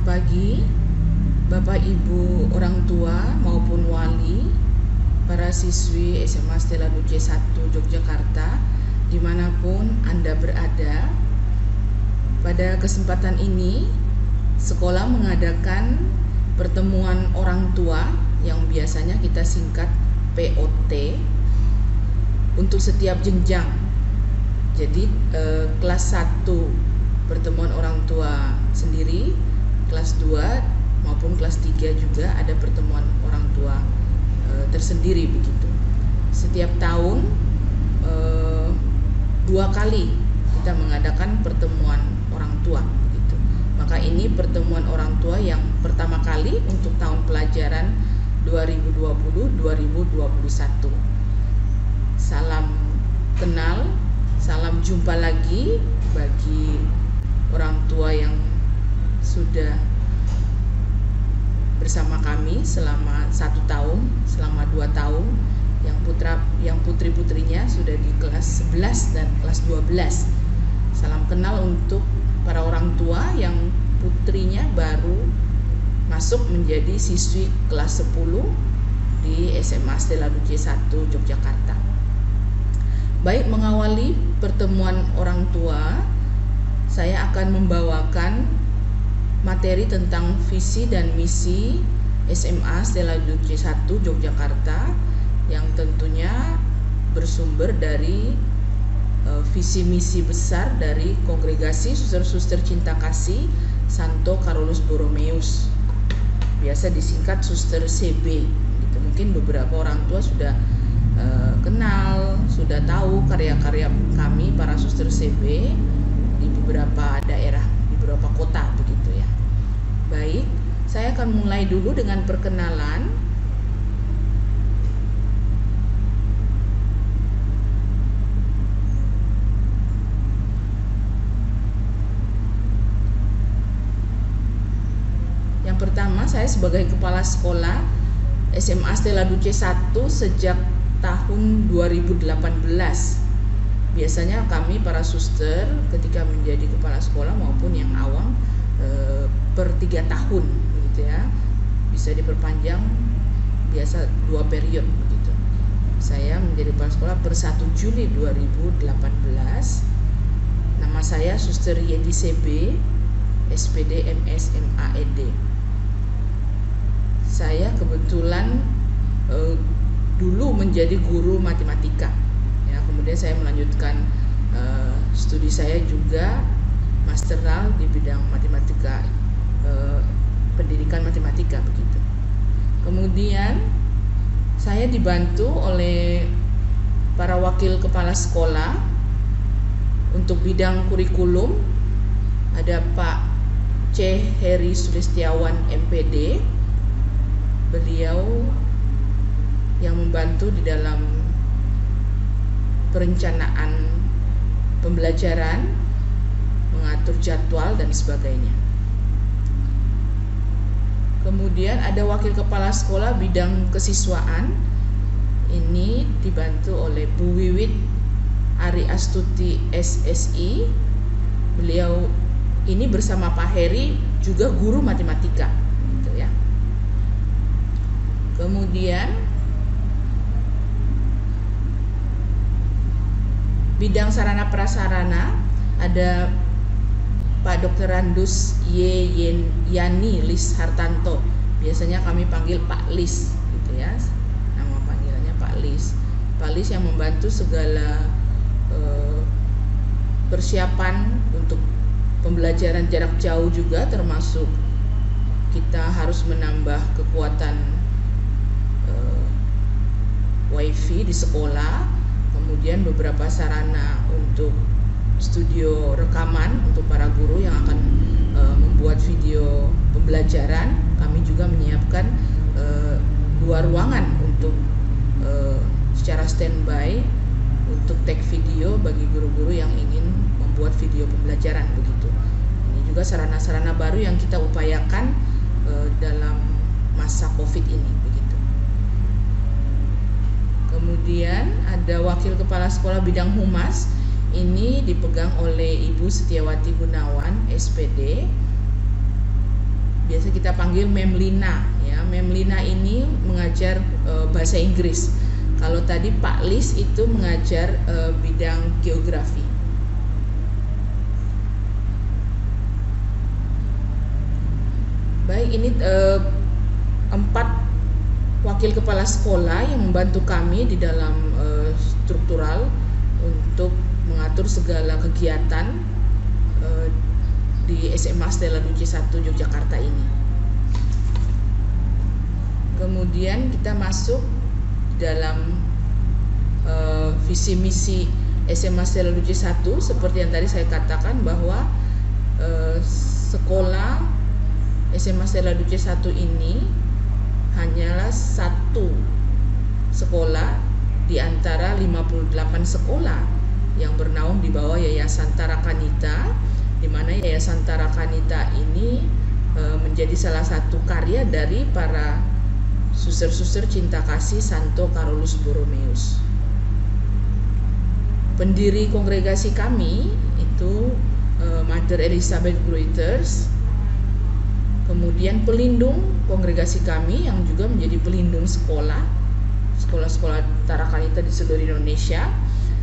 Selamat pagi, Bapak Ibu orang tua maupun wali, para siswi SMA Stella Duce 1 Yogyakarta, dimanapun Anda berada. Pada kesempatan ini, sekolah mengadakan pertemuan orang tua yang biasanya kita singkat POT untuk setiap jenjang. Jadi kelas 1 pertemuan orang tua sendiri, kelas 2 maupun kelas 3 juga ada pertemuan orang tua tersendiri begitu. Setiap tahun 2 kali kita mengadakan pertemuan orang tua begitu. Maka ini pertemuan orang tua yang pertama kali untuk tahun pelajaran 2020-2021. Salam kenal, salam jumpa lagi bagi orang tua yang sudah bersama kami selama 1 tahun, selama 2 tahun, yang putri-putrinya sudah di kelas 11 dan kelas 12. Salam kenal untuk para orang tua yang putrinya baru masuk menjadi siswi kelas 10 di SMA Stella Duce 1 Yogyakarta. Baik, mengawali pertemuan orang tua, saya akan membawakan materi tentang visi dan misi SMA Stella Duce 1 Yogyakarta yang tentunya bersumber dari visi misi besar dari Kongregasi Suster-Suster Cinta Kasih Santo Carolus Borromeus, biasa disingkat Suster CB gitu. Mungkin beberapa orang tua sudah kenal, sudah tahu karya-karya kami para Suster CB di beberapa daerah, di beberapa kota begitu ya. Baik, saya akan mulai dulu dengan perkenalan. Yang pertama, saya sebagai kepala sekolah SMA Stella Duce 1 sejak tahun 2018. Biasanya kami para suster ketika menjadi kepala sekolah maupun yang awam per 3 tahun gitu ya, bisa diperpanjang biasa 2 periode begitu. Saya menjadi kepala sekolah per 1 Juli 2018. Nama saya Suster Yedi CB, SPD MS MAED. Saya kebetulan dulu menjadi guru matematika. Kemudian saya melanjutkan studi saya juga masteral di bidang matematika, pendidikan matematika begitu. Kemudian saya dibantu oleh para wakil kepala sekolah untuk bidang kurikulum. Ada Pak C. Heri Sulistiawan MPD, beliau yang membantu di dalam perencanaan pembelajaran, mengatur jadwal dan sebagainya. Kemudian ada wakil kepala sekolah bidang kesiswaan, ini dibantu oleh Bu Wiwit Ari Astuti SSI. Beliau ini bersama Pak Heri juga guru matematika gitu ya. Kemudian bidang sarana prasarana ada Pak Dr. Randus Yani Lis Hartanto, biasanya kami panggil Pak Lis gitu ya, nama panggilannya Pak Lis. Pak Lis yang membantu segala persiapan untuk pembelajaran jarak jauh juga, termasuk kita harus menambah kekuatan wifi di sekolah. Kemudian beberapa sarana untuk studio rekaman untuk para guru yang akan membuat video pembelajaran. Kami juga menyiapkan 2 ruangan untuk secara standby untuk take video bagi guru-guru yang ingin membuat video pembelajaran begitu. Ini juga sarana-sarana baru yang kita upayakan dalam masa COVID ini begitu. Kemudian ada wakil kepala sekolah bidang humas, ini dipegang oleh Ibu Setiawati Gunawan SPD. biasa kita panggil Memlina ya. Memlina ini mengajar bahasa Inggris. Kalau tadi Pak Lis itu mengajar bidang geografi. Baik, ini 4 wakil kepala sekolah yang membantu kami di dalam struktural untuk mengatur segala kegiatan di SMA Stella Duce 1 Yogyakarta ini. Kemudian kita masuk dalam visi misi SMA Stella Duce 1 seperti yang tadi saya katakan bahwa sekolah SMA Stella Duce 1 ini hanyalah satu sekolah di antara 58 sekolah yang bernaung di bawah Yayasan Tarakanita, di mana Yayasan Tarakanita ini menjadi salah satu karya dari para suster-suster cinta kasih Santo Carolus Borromeus. Pendiri kongregasi kami itu Mother Elizabeth Gruiters. Kemudian pelindung kongregasi kami yang juga menjadi pelindung sekolah-sekolah Tarakanita di seluruh Indonesia,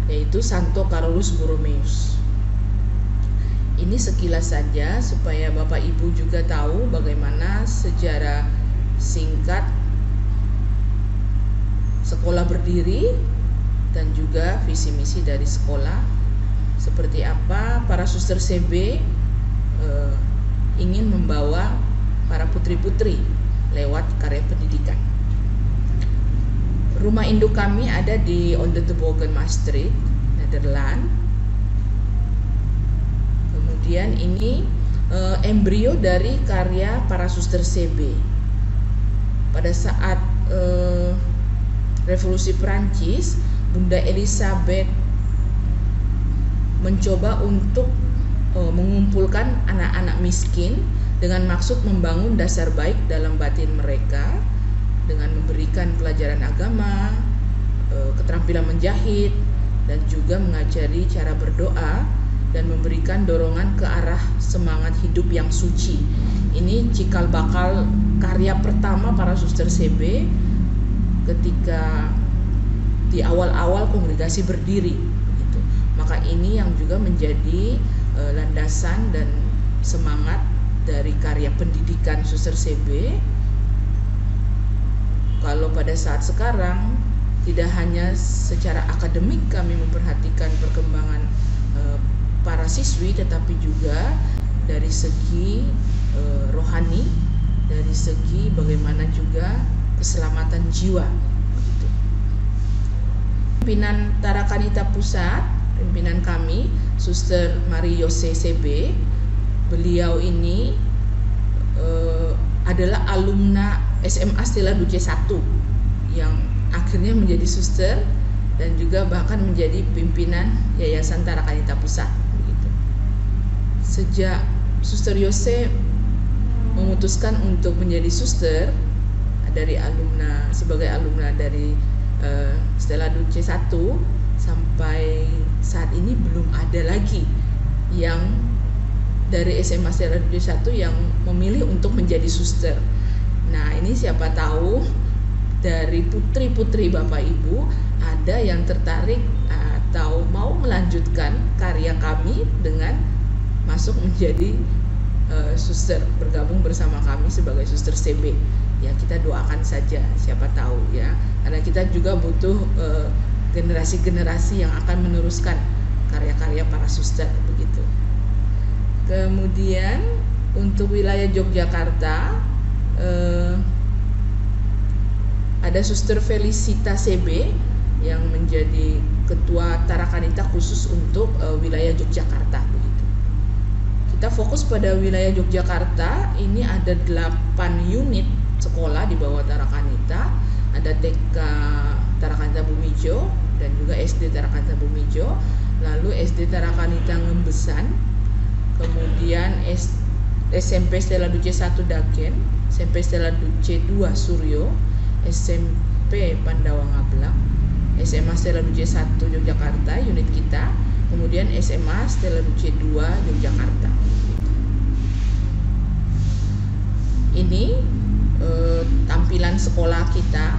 yaitu Santo Carolus Borromeus. Ini sekilas saja supaya Bapak Ibu juga tahu bagaimana sejarah singkat sekolah berdiri dan juga visi misi dari sekolah. Seperti apa para suster CB ingin membawa para putri-putri lewat karya pendidikan. Rumah induk kami ada di Ondetebogen Maastricht, Nederland. Kemudian ini embrio dari karya para suster CB. Pada saat Revolusi Prancis, Bunda Elizabeth mencoba untuk mengumpulkan anak-anak miskin dengan maksud membangun dasar baik dalam batin mereka dengan memberikan pelajaran agama, keterampilan menjahit, dan juga mengajari cara berdoa dan memberikan dorongan ke arah semangat hidup yang suci. Ini cikal bakal karya pertama para suster CB ketika di awal-awal kongregasi berdiri. Gitu. Maka ini yang juga menjadi landasan dan semangat dari karya pendidikan suster CB. Kalau pada saat sekarang tidak hanya secara akademik kami memperhatikan perkembangan para siswi, tetapi juga dari segi rohani, dari segi bagaimana juga keselamatan jiwa. Begitu. Pimpinan Tarakanita Pusat, pimpinan kami Suster Mariose CB. Beliau ini adalah alumna SMA Stella Duce 1 yang akhirnya menjadi suster dan juga bahkan menjadi pimpinan Yayasan Tarakanita Pusat. Begitu. Sejak Suster Yose memutuskan untuk menjadi suster sebagai alumna dari Stella Duce 1, sampai saat ini belum ada lagi yang dari SMA Stella Duce 1 yang memilih untuk menjadi suster. Nah, ini siapa tahu dari putri-putri Bapak Ibu ada yang tertarik atau mau melanjutkan karya kami dengan masuk menjadi suster, bergabung bersama kami sebagai suster CB. Ya, kita doakan saja, siapa tahu ya. Karena kita juga butuh generasi-generasi yang akan meneruskan karya-karya para suster begitu. Kemudian untuk wilayah Yogyakarta ada Suster Felicita CB yang menjadi ketua Tarakanita khusus untuk wilayah Yogyakarta begitu. Kita fokus pada wilayah Yogyakarta, ini ada 8 unit sekolah di bawah Tarakanita, ada TK Tarakanita Bumijo dan juga SD Tarakanita Bumijo, lalu SD Tarakanita Ngembesan, kemudian SMP Stella Duce 1 Dagen, SMP Stella Duce 2 Suryo, SMP Pandawa Ngablak, SMA Stella Duce 1 Yogyakarta unit kita, kemudian SMA Stella Duce 2 Yogyakarta. Ini tampilan sekolah kita.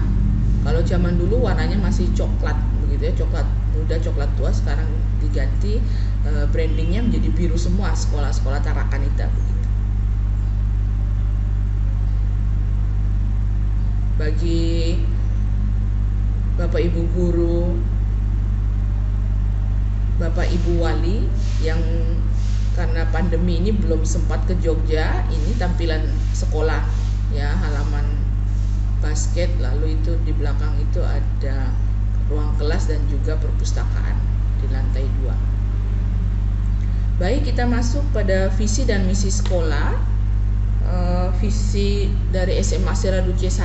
Kalau zaman dulu warnanya masih coklat begitu ya, coklat muda, coklat tua. Sekarang diganti brandingnya menjadi biru semua, sekolah-sekolah Tarakanita begitu. Bagi Bapak Ibu guru, Bapak Ibu wali yang karena pandemi ini belum sempat ke Jogja, ini tampilan sekolah ya, halaman basket, lalu itu di belakang itu ada ruang kelas dan juga perpustakaan di lantai 2. Baik, kita masuk pada visi dan misi sekolah. Visi dari SMA Selalu C1.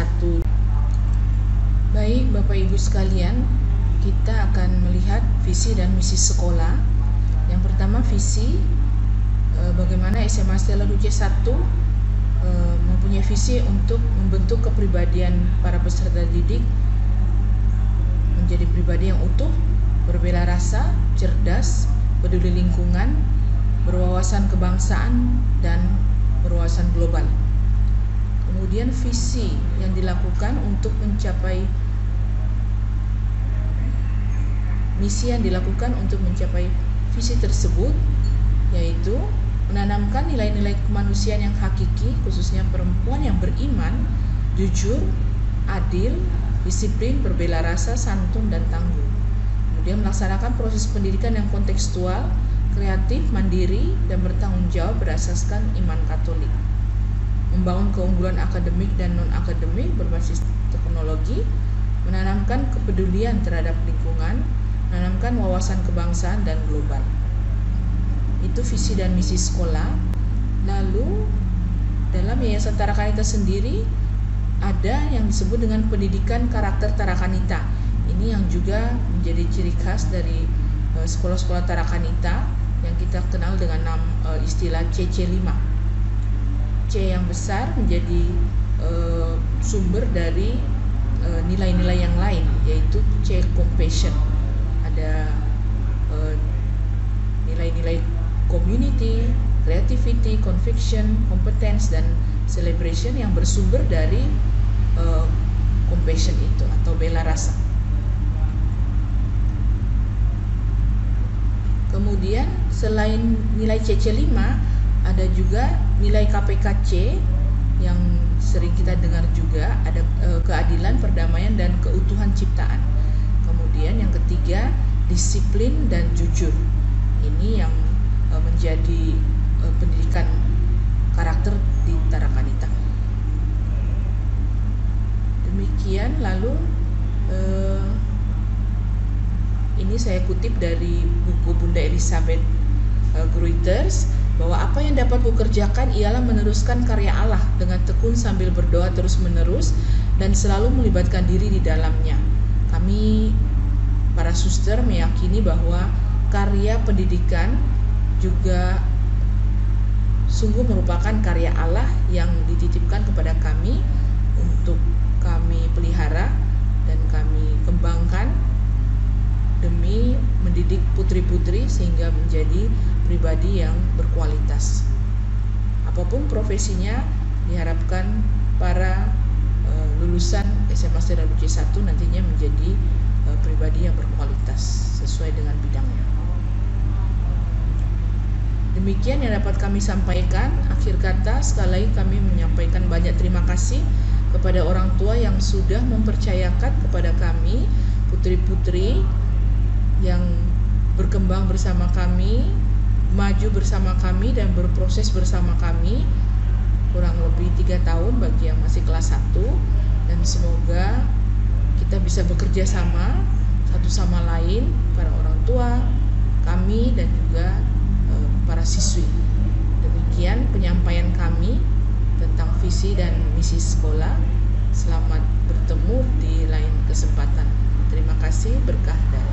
Baik Bapak Ibu sekalian, kita akan melihat visi dan misi sekolah. Yang pertama, visi, bagaimana SMA Selalu C1 mempunyai visi untuk membentuk kepribadian para peserta didik menjadi pribadi yang utuh, berbela rasa, cerdas, peduli lingkungan, berwawasan kebangsaan, dan berwawasan global. Kemudian visi yang dilakukan untuk mencapai misi yang dilakukan untuk mencapai visi tersebut, yaitu menanamkan nilai-nilai kemanusiaan yang hakiki, khususnya perempuan yang beriman, jujur, adil, disiplin, berbela rasa, santun, dan tangguh. Kemudian melaksanakan proses pendidikan yang kontekstual, kreatif, mandiri, dan bertanggung jawab berasaskan iman Katolik. Membangun keunggulan akademik dan non-akademik berbasis teknologi, menanamkan kepedulian terhadap lingkungan, menanamkan wawasan kebangsaan dan global. Itu visi dan misi sekolah. Lalu dalam Yayasan Tarakanita sendiri ada yang disebut dengan pendidikan karakter Tarakanita. Ini yang juga menjadi ciri khas dari sekolah-sekolah Tarakanita yang kita kenal dengan istilah CC5. C yang besar menjadi sumber dari nilai-nilai yang lain, yaitu C compassion. Ada nilai-nilai community, creativity, conviction, competence, dan celebration yang bersumber dari compassion itu atau bela rasa. Kemudian selain nilai CC5 ada juga nilai KPKC yang sering kita dengar juga, ada keadilan, perdamaian, dan keutuhan ciptaan. Kemudian yang ketiga, disiplin dan jujur. Ini yang menjadi pendidikan karakter di Tarakanita. Demikian, lalu ini saya kutip dari buku Bunda Elizabeth Gruyters, bahwa apa yang dapat kukerjakan ialah meneruskan karya Allah dengan tekun sambil berdoa terus-menerus dan selalu melibatkan diri di dalamnya. Kami para suster meyakini bahwa karya pendidikan juga sungguh merupakan karya Allah yang dititipkan kepada kami untuk kami pelihara dan kami kembangkan demi mendidik putri-putri sehingga menjadi pribadi yang berkualitas. Apapun profesinya, diharapkan para lulusan SMA Selalu C1 nantinya menjadi pribadi yang berkualitas sesuai dengan bidangnya. Demikian yang dapat kami sampaikan. Akhir kata, sekali lagi kami menyampaikan banyak terima kasih kepada orang tua yang sudah mempercayakan kepada kami, putri-putri yang berkembang bersama kami, maju bersama kami, dan berproses bersama kami kurang lebih 3 tahun bagi yang masih kelas 1, dan semoga kita bisa bekerja sama satu sama lain, para orang tua kami dan juga para siswi. Demikian penyampaian kami tentang visi dan misi sekolah. Selamat bertemu di lain kesempatan. Terima kasih, berkah dan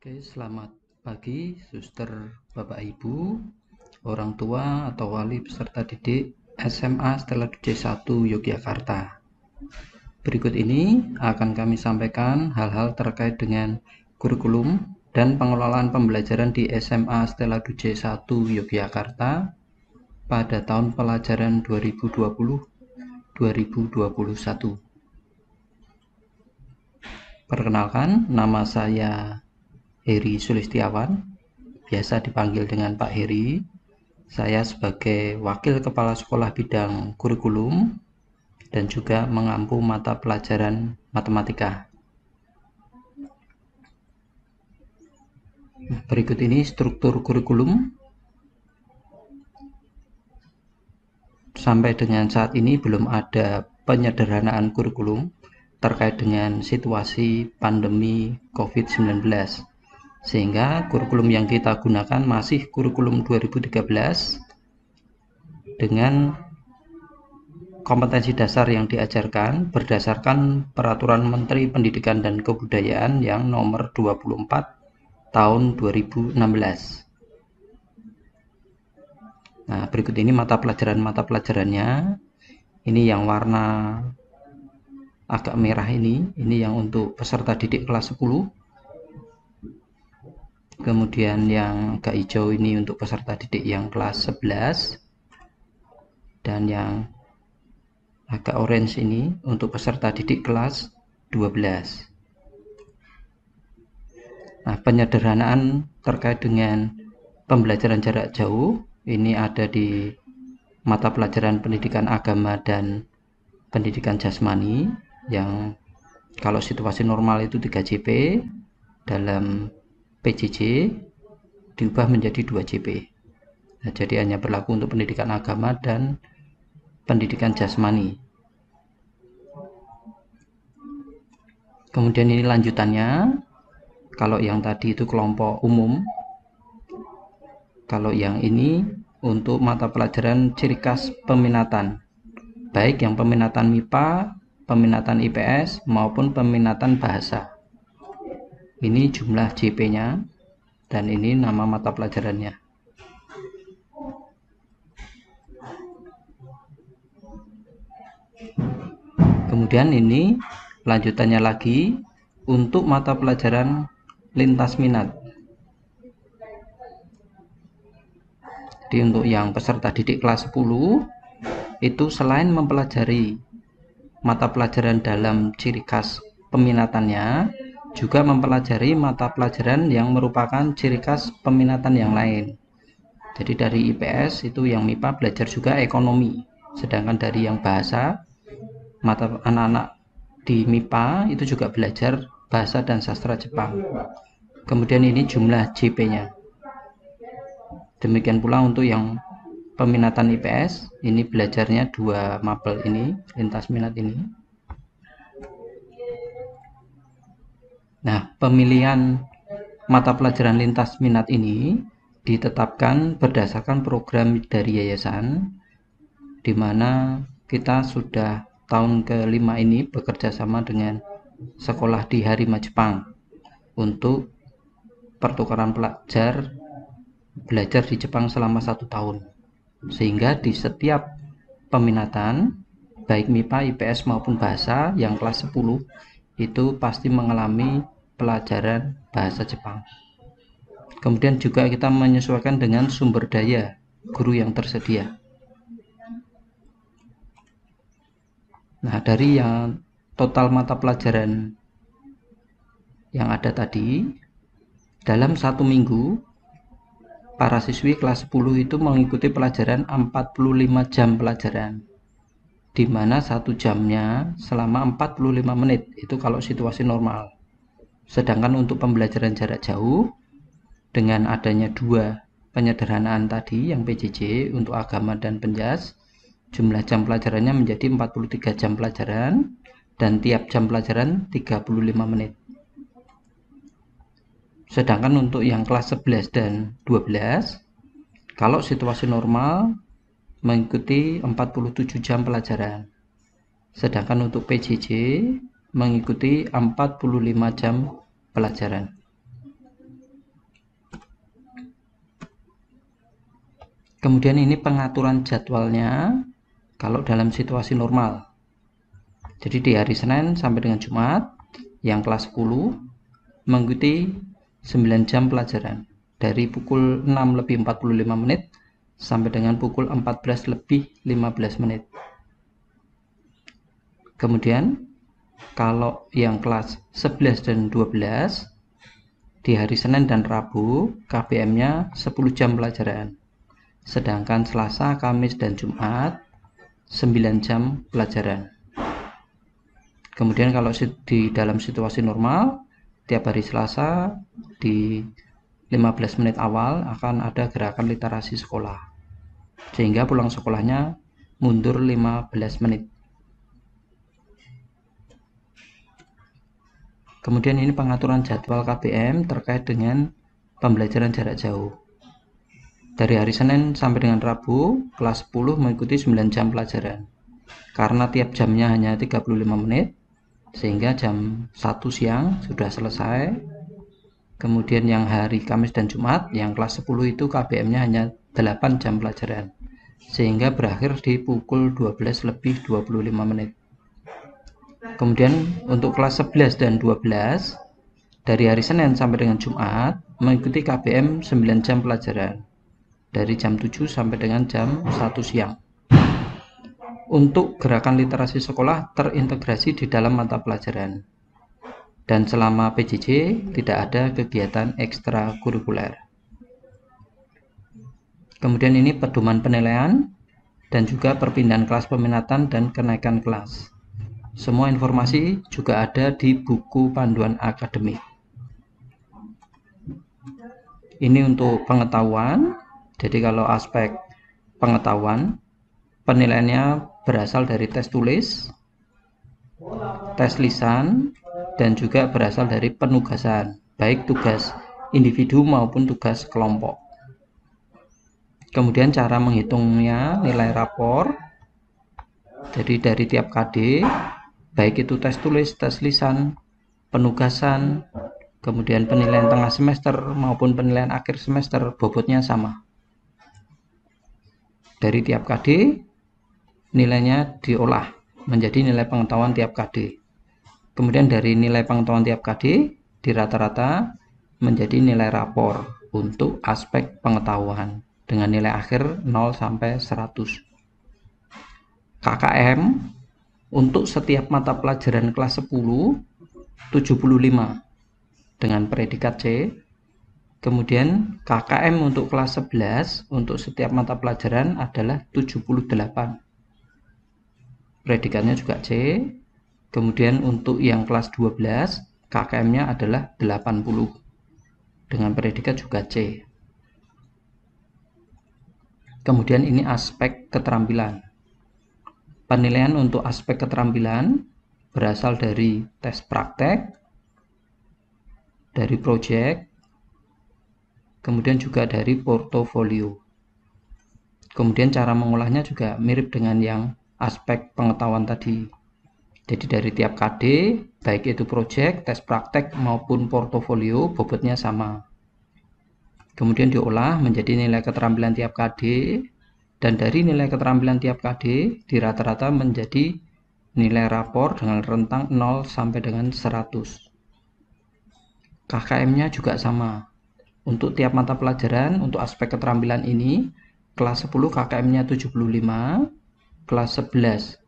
Oke, selamat pagi suster, Bapak Ibu, orang tua atau wali peserta didik SMA Selalu C1 Yogyakarta. Berikut ini akan kami sampaikan hal-hal terkait dengan kurikulum dan pengelolaan pembelajaran di SMA Stella Duce 1 Yogyakarta pada tahun pelajaran 2020-2021. Perkenalkan, nama saya Heri Sulistiawan, biasa dipanggil dengan Pak Heri. Saya sebagai Wakil Kepala Sekolah Bidang Kurikulum dan juga mengampu mata pelajaran matematika. Berikut ini struktur kurikulum. Sampai dengan saat ini belum ada penyederhanaan kurikulum terkait dengan situasi pandemi COVID-19. Sehingga kurikulum yang kita gunakan masih kurikulum 2013 dengan kompetensi dasar yang diajarkan berdasarkan Peraturan Menteri Pendidikan dan Kebudayaan yang nomor 24 tahun 2016. Nah, berikut ini mata pelajarannya. Ini yang warna agak merah ini yang untuk peserta didik kelas 10. Kemudian yang agak hijau ini untuk peserta didik yang kelas 11. Dan yang agak orange ini untuk peserta didik kelas 12. Nah, penyederhanaan terkait dengan pembelajaran jarak jauh ini ada di mata pelajaran pendidikan agama dan pendidikan jasmani yang kalau situasi normal itu 3 JP, dalam PJJ diubah menjadi 2 JP. Nah, jadi hanya berlaku untuk pendidikan agama dan pendidikan jasmani. Kemudian ini lanjutannya. Kalau yang tadi itu kelompok umum, kalau yang ini untuk mata pelajaran ciri khas peminatan, baik yang peminatan MIPA, peminatan IPS maupun peminatan bahasa. Ini jumlah JP-nya dan ini nama mata pelajarannya. Kemudian ini lanjutannya lagi untuk mata pelajaran lintas minat. Jadi untuk yang peserta didik kelas 10 itu selain mempelajari mata pelajaran dalam ciri khas peminatannya, juga mempelajari mata pelajaran yang merupakan ciri khas peminatan yang lain. Jadi dari IPS itu yang MIPA belajar juga ekonomi, sedangkan dari yang bahasa, mata anak-anak di MIPA itu juga belajar bahasa dan sastra Jepang. Kemudian ini jumlah JP-nya. Demikian pula untuk yang peminatan IPS, ini belajarnya 2 mapel ini, lintas minat ini. Nah, pemilihan mata pelajaran lintas minat ini ditetapkan berdasarkan program dari yayasan, di mana kita sudah tahun ke-5 ini bekerja sama dengan sekolah di Harima Jepang untuk pertukaran pelajar belajar di Jepang selama 1 tahun. Sehingga di setiap peminatan, baik MIPA, IPS maupun bahasa yang kelas 10 itu pasti mengalami pelajaran bahasa Jepang. Kemudian juga kita menyesuaikan dengan sumber daya guru yang tersedia. Nah, dari yang total mata pelajaran yang ada tadi, dalam 1 minggu para siswi kelas 10 itu mengikuti pelajaran 45 jam pelajaran, di mana 1 jamnya selama 45 menit itu kalau situasi normal. Sedangkan untuk pembelajaran jarak jauh, dengan adanya 2 penyederhanaan tadi yang PJJ untuk agama dan penjas, jumlah jam pelajarannya menjadi 43 jam pelajaran dan tiap jam pelajaran 35 menit. Sedangkan untuk yang kelas 11 dan 12, kalau situasi normal mengikuti 47 jam pelajaran. Sedangkan untuk PJJ mengikuti 45 jam pelajaran. Kemudian ini pengaturan jadwalnya kalau dalam situasi normal. Jadi di hari Senin sampai dengan Jumat, yang kelas 10 mengikuti 9 jam pelajaran dari pukul 6:45 sampai dengan pukul 14:15. Kemudian kalau yang kelas 11 dan 12 di hari Senin dan Rabu KBM-nya 10 jam pelajaran. Sedangkan Selasa, Kamis, dan Jumat 9 jam pelajaran. Kemudian kalau di dalam situasi normal, tiap hari Selasa di 15 menit awal akan ada gerakan literasi sekolah. Sehingga pulang sekolahnya mundur 15 menit. Kemudian ini pengaturan jadwal KBM terkait dengan pembelajaran jarak jauh. Dari hari Senin sampai dengan Rabu, kelas 10 mengikuti 9 jam pelajaran. Karena tiap jamnya hanya 35 menit, sehingga jam 1 siang sudah selesai. Kemudian yang hari Kamis dan Jumat, yang kelas 10 itu KBM-nya hanya 8 jam pelajaran, sehingga berakhir di pukul 12:25. Kemudian untuk kelas 11 dan 12, dari hari Senin sampai dengan Jumat, mengikuti KBM 9 jam pelajaran, dari jam 7 sampai dengan jam 1 siang. Untuk gerakan literasi sekolah terintegrasi di dalam mata pelajaran. Dan selama PJJ tidak ada kegiatan ekstrakurikuler. Kemudian ini pedoman penilaian dan juga perpindahan kelas peminatan dan kenaikan kelas. Semua informasi juga ada di buku panduan akademik. Ini untuk pengetahuan. Jadi kalau aspek pengetahuan, penilaiannya berasal dari tes tulis, tes lisan, dan juga berasal dari penugasan, baik tugas individu maupun tugas kelompok. Kemudian cara menghitungnya nilai rapor, jadi dari tiap KD, baik itu tes tulis, tes lisan, penugasan, kemudian penilaian tengah semester maupun penilaian akhir semester, bobotnya sama. Dari tiap KD, nilainya diolah menjadi nilai pengetahuan tiap KD. Kemudian dari nilai pengetahuan tiap KD di rata-rata menjadi nilai rapor untuk aspek pengetahuan dengan nilai akhir 0 sampai 100. KKM untuk setiap mata pelajaran kelas 10 75 dengan predikat C. Kemudian KKM untuk kelas 11 untuk setiap mata pelajaran adalah 78. Predikatnya juga C. Kemudian untuk yang kelas 12 KKM-nya adalah 80 dengan predikat juga C. Kemudian ini aspek keterampilan. Penilaian untuk aspek keterampilan berasal dari tes praktek, dari proyek, kemudian juga dari portofolio. Kemudian cara mengolahnya juga mirip dengan yang aspek pengetahuan tadi. Jadi dari tiap KD, baik itu proyek, tes praktek maupun portofolio, bobotnya sama. Kemudian diolah menjadi nilai keterampilan tiap KD, dan dari nilai keterampilan tiap KD di rata-rata menjadi nilai rapor dengan rentang 0 sampai dengan 100. KKM-nya juga sama. Untuk tiap mata pelajaran, untuk aspek keterampilan ini, kelas 10 KKM-nya 75, kelas 11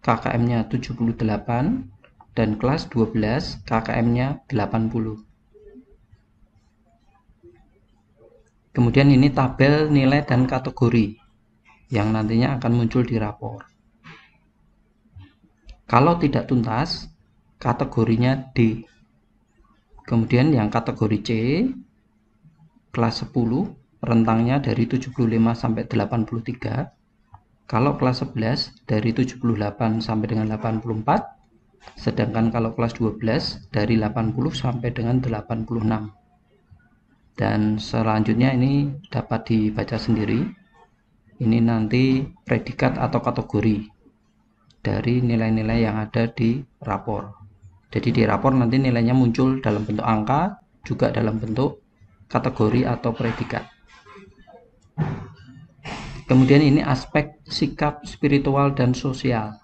KKM-nya 78, dan kelas 12 KKM-nya 80. Kemudian ini tabel nilai dan kategori yang nantinya akan muncul di rapor. Kalau tidak tuntas, kategorinya D. Kemudian yang kategori C, kelas 10, rentangnya dari 75 sampai 83. Kalau kelas 11 dari 78 sampai dengan 84, sedangkan kalau kelas 12 dari 80 sampai dengan 86. Dan selanjutnya ini dapat dibaca sendiri. Ini nanti predikat atau kategori dari nilai-nilai yang ada di rapor. Jadi di rapor nanti nilainya muncul dalam bentuk angka, juga dalam bentuk kategori atau predikat. Kemudian ini aspek sikap spiritual dan sosial.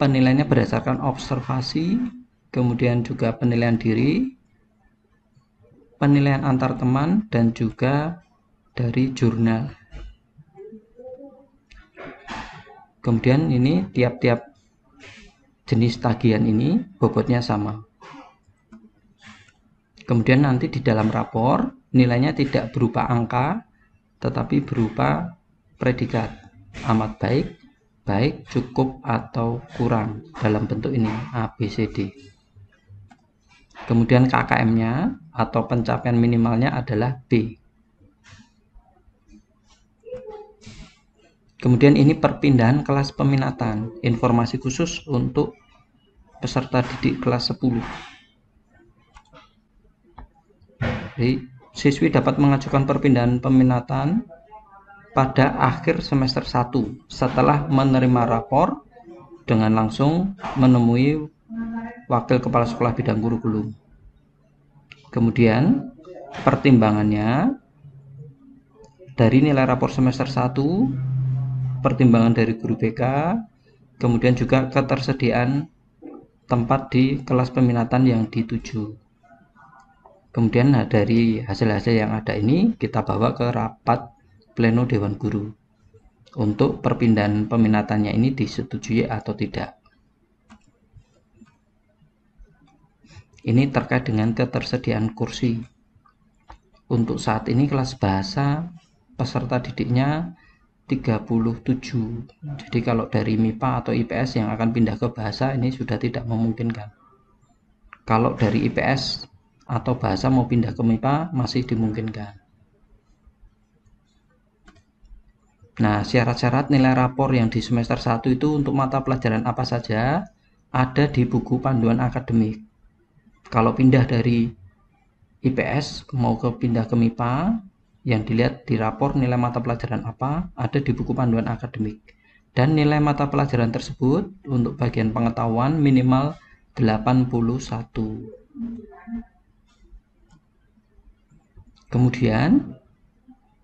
Penilaiannya berdasarkan observasi, kemudian juga penilaian diri, penilaian antar teman, dan juga dari jurnal. Kemudian ini tiap-tiap jenis tagihan ini bobotnya sama. Kemudian nanti di dalam rapor nilainya tidak berupa angka, tetapi berupa predikat: amat baik, baik, cukup, atau kurang, dalam bentuk ini A, B, C, D. Kemudian KKM-nya atau pencapaian minimalnya adalah B. Kemudian ini perpindahan kelas peminatan, informasi khusus untuk peserta didik kelas 10. Jadi, siswi dapat mengajukan perpindahan peminatan pada akhir semester 1 setelah menerima rapor dengan langsung menemui wakil kepala sekolah bidang kurikulum. Kemudian pertimbangannya dari nilai rapor semester 1, pertimbangan dari guru BK, kemudian juga ketersediaan tempat di kelas peminatan yang dituju. Kemudian dari hasil-hasil yang ada ini kita bawa ke rapat pleno Dewan Guru untuk perpindahan peminatannya ini disetujui atau tidak. Ini terkait dengan ketersediaan kursi. Untuk saat ini kelas bahasa peserta didiknya 37. Jadi kalau dari MIPA atau IPS yang akan pindah ke bahasa ini sudah tidak memungkinkan. Kalau dari IPS atau bahasa mau pindah ke MIPA masih dimungkinkan. Nah, syarat-syarat nilai rapor yang di semester 1 itu untuk mata pelajaran apa saja ada di buku panduan akademik. Kalau pindah dari IPS mau pindah ke MIPA, yang dilihat di rapor nilai mata pelajaran apa ada di buku panduan akademik. Dan nilai mata pelajaran tersebut untuk bagian pengetahuan minimal 81. Kemudian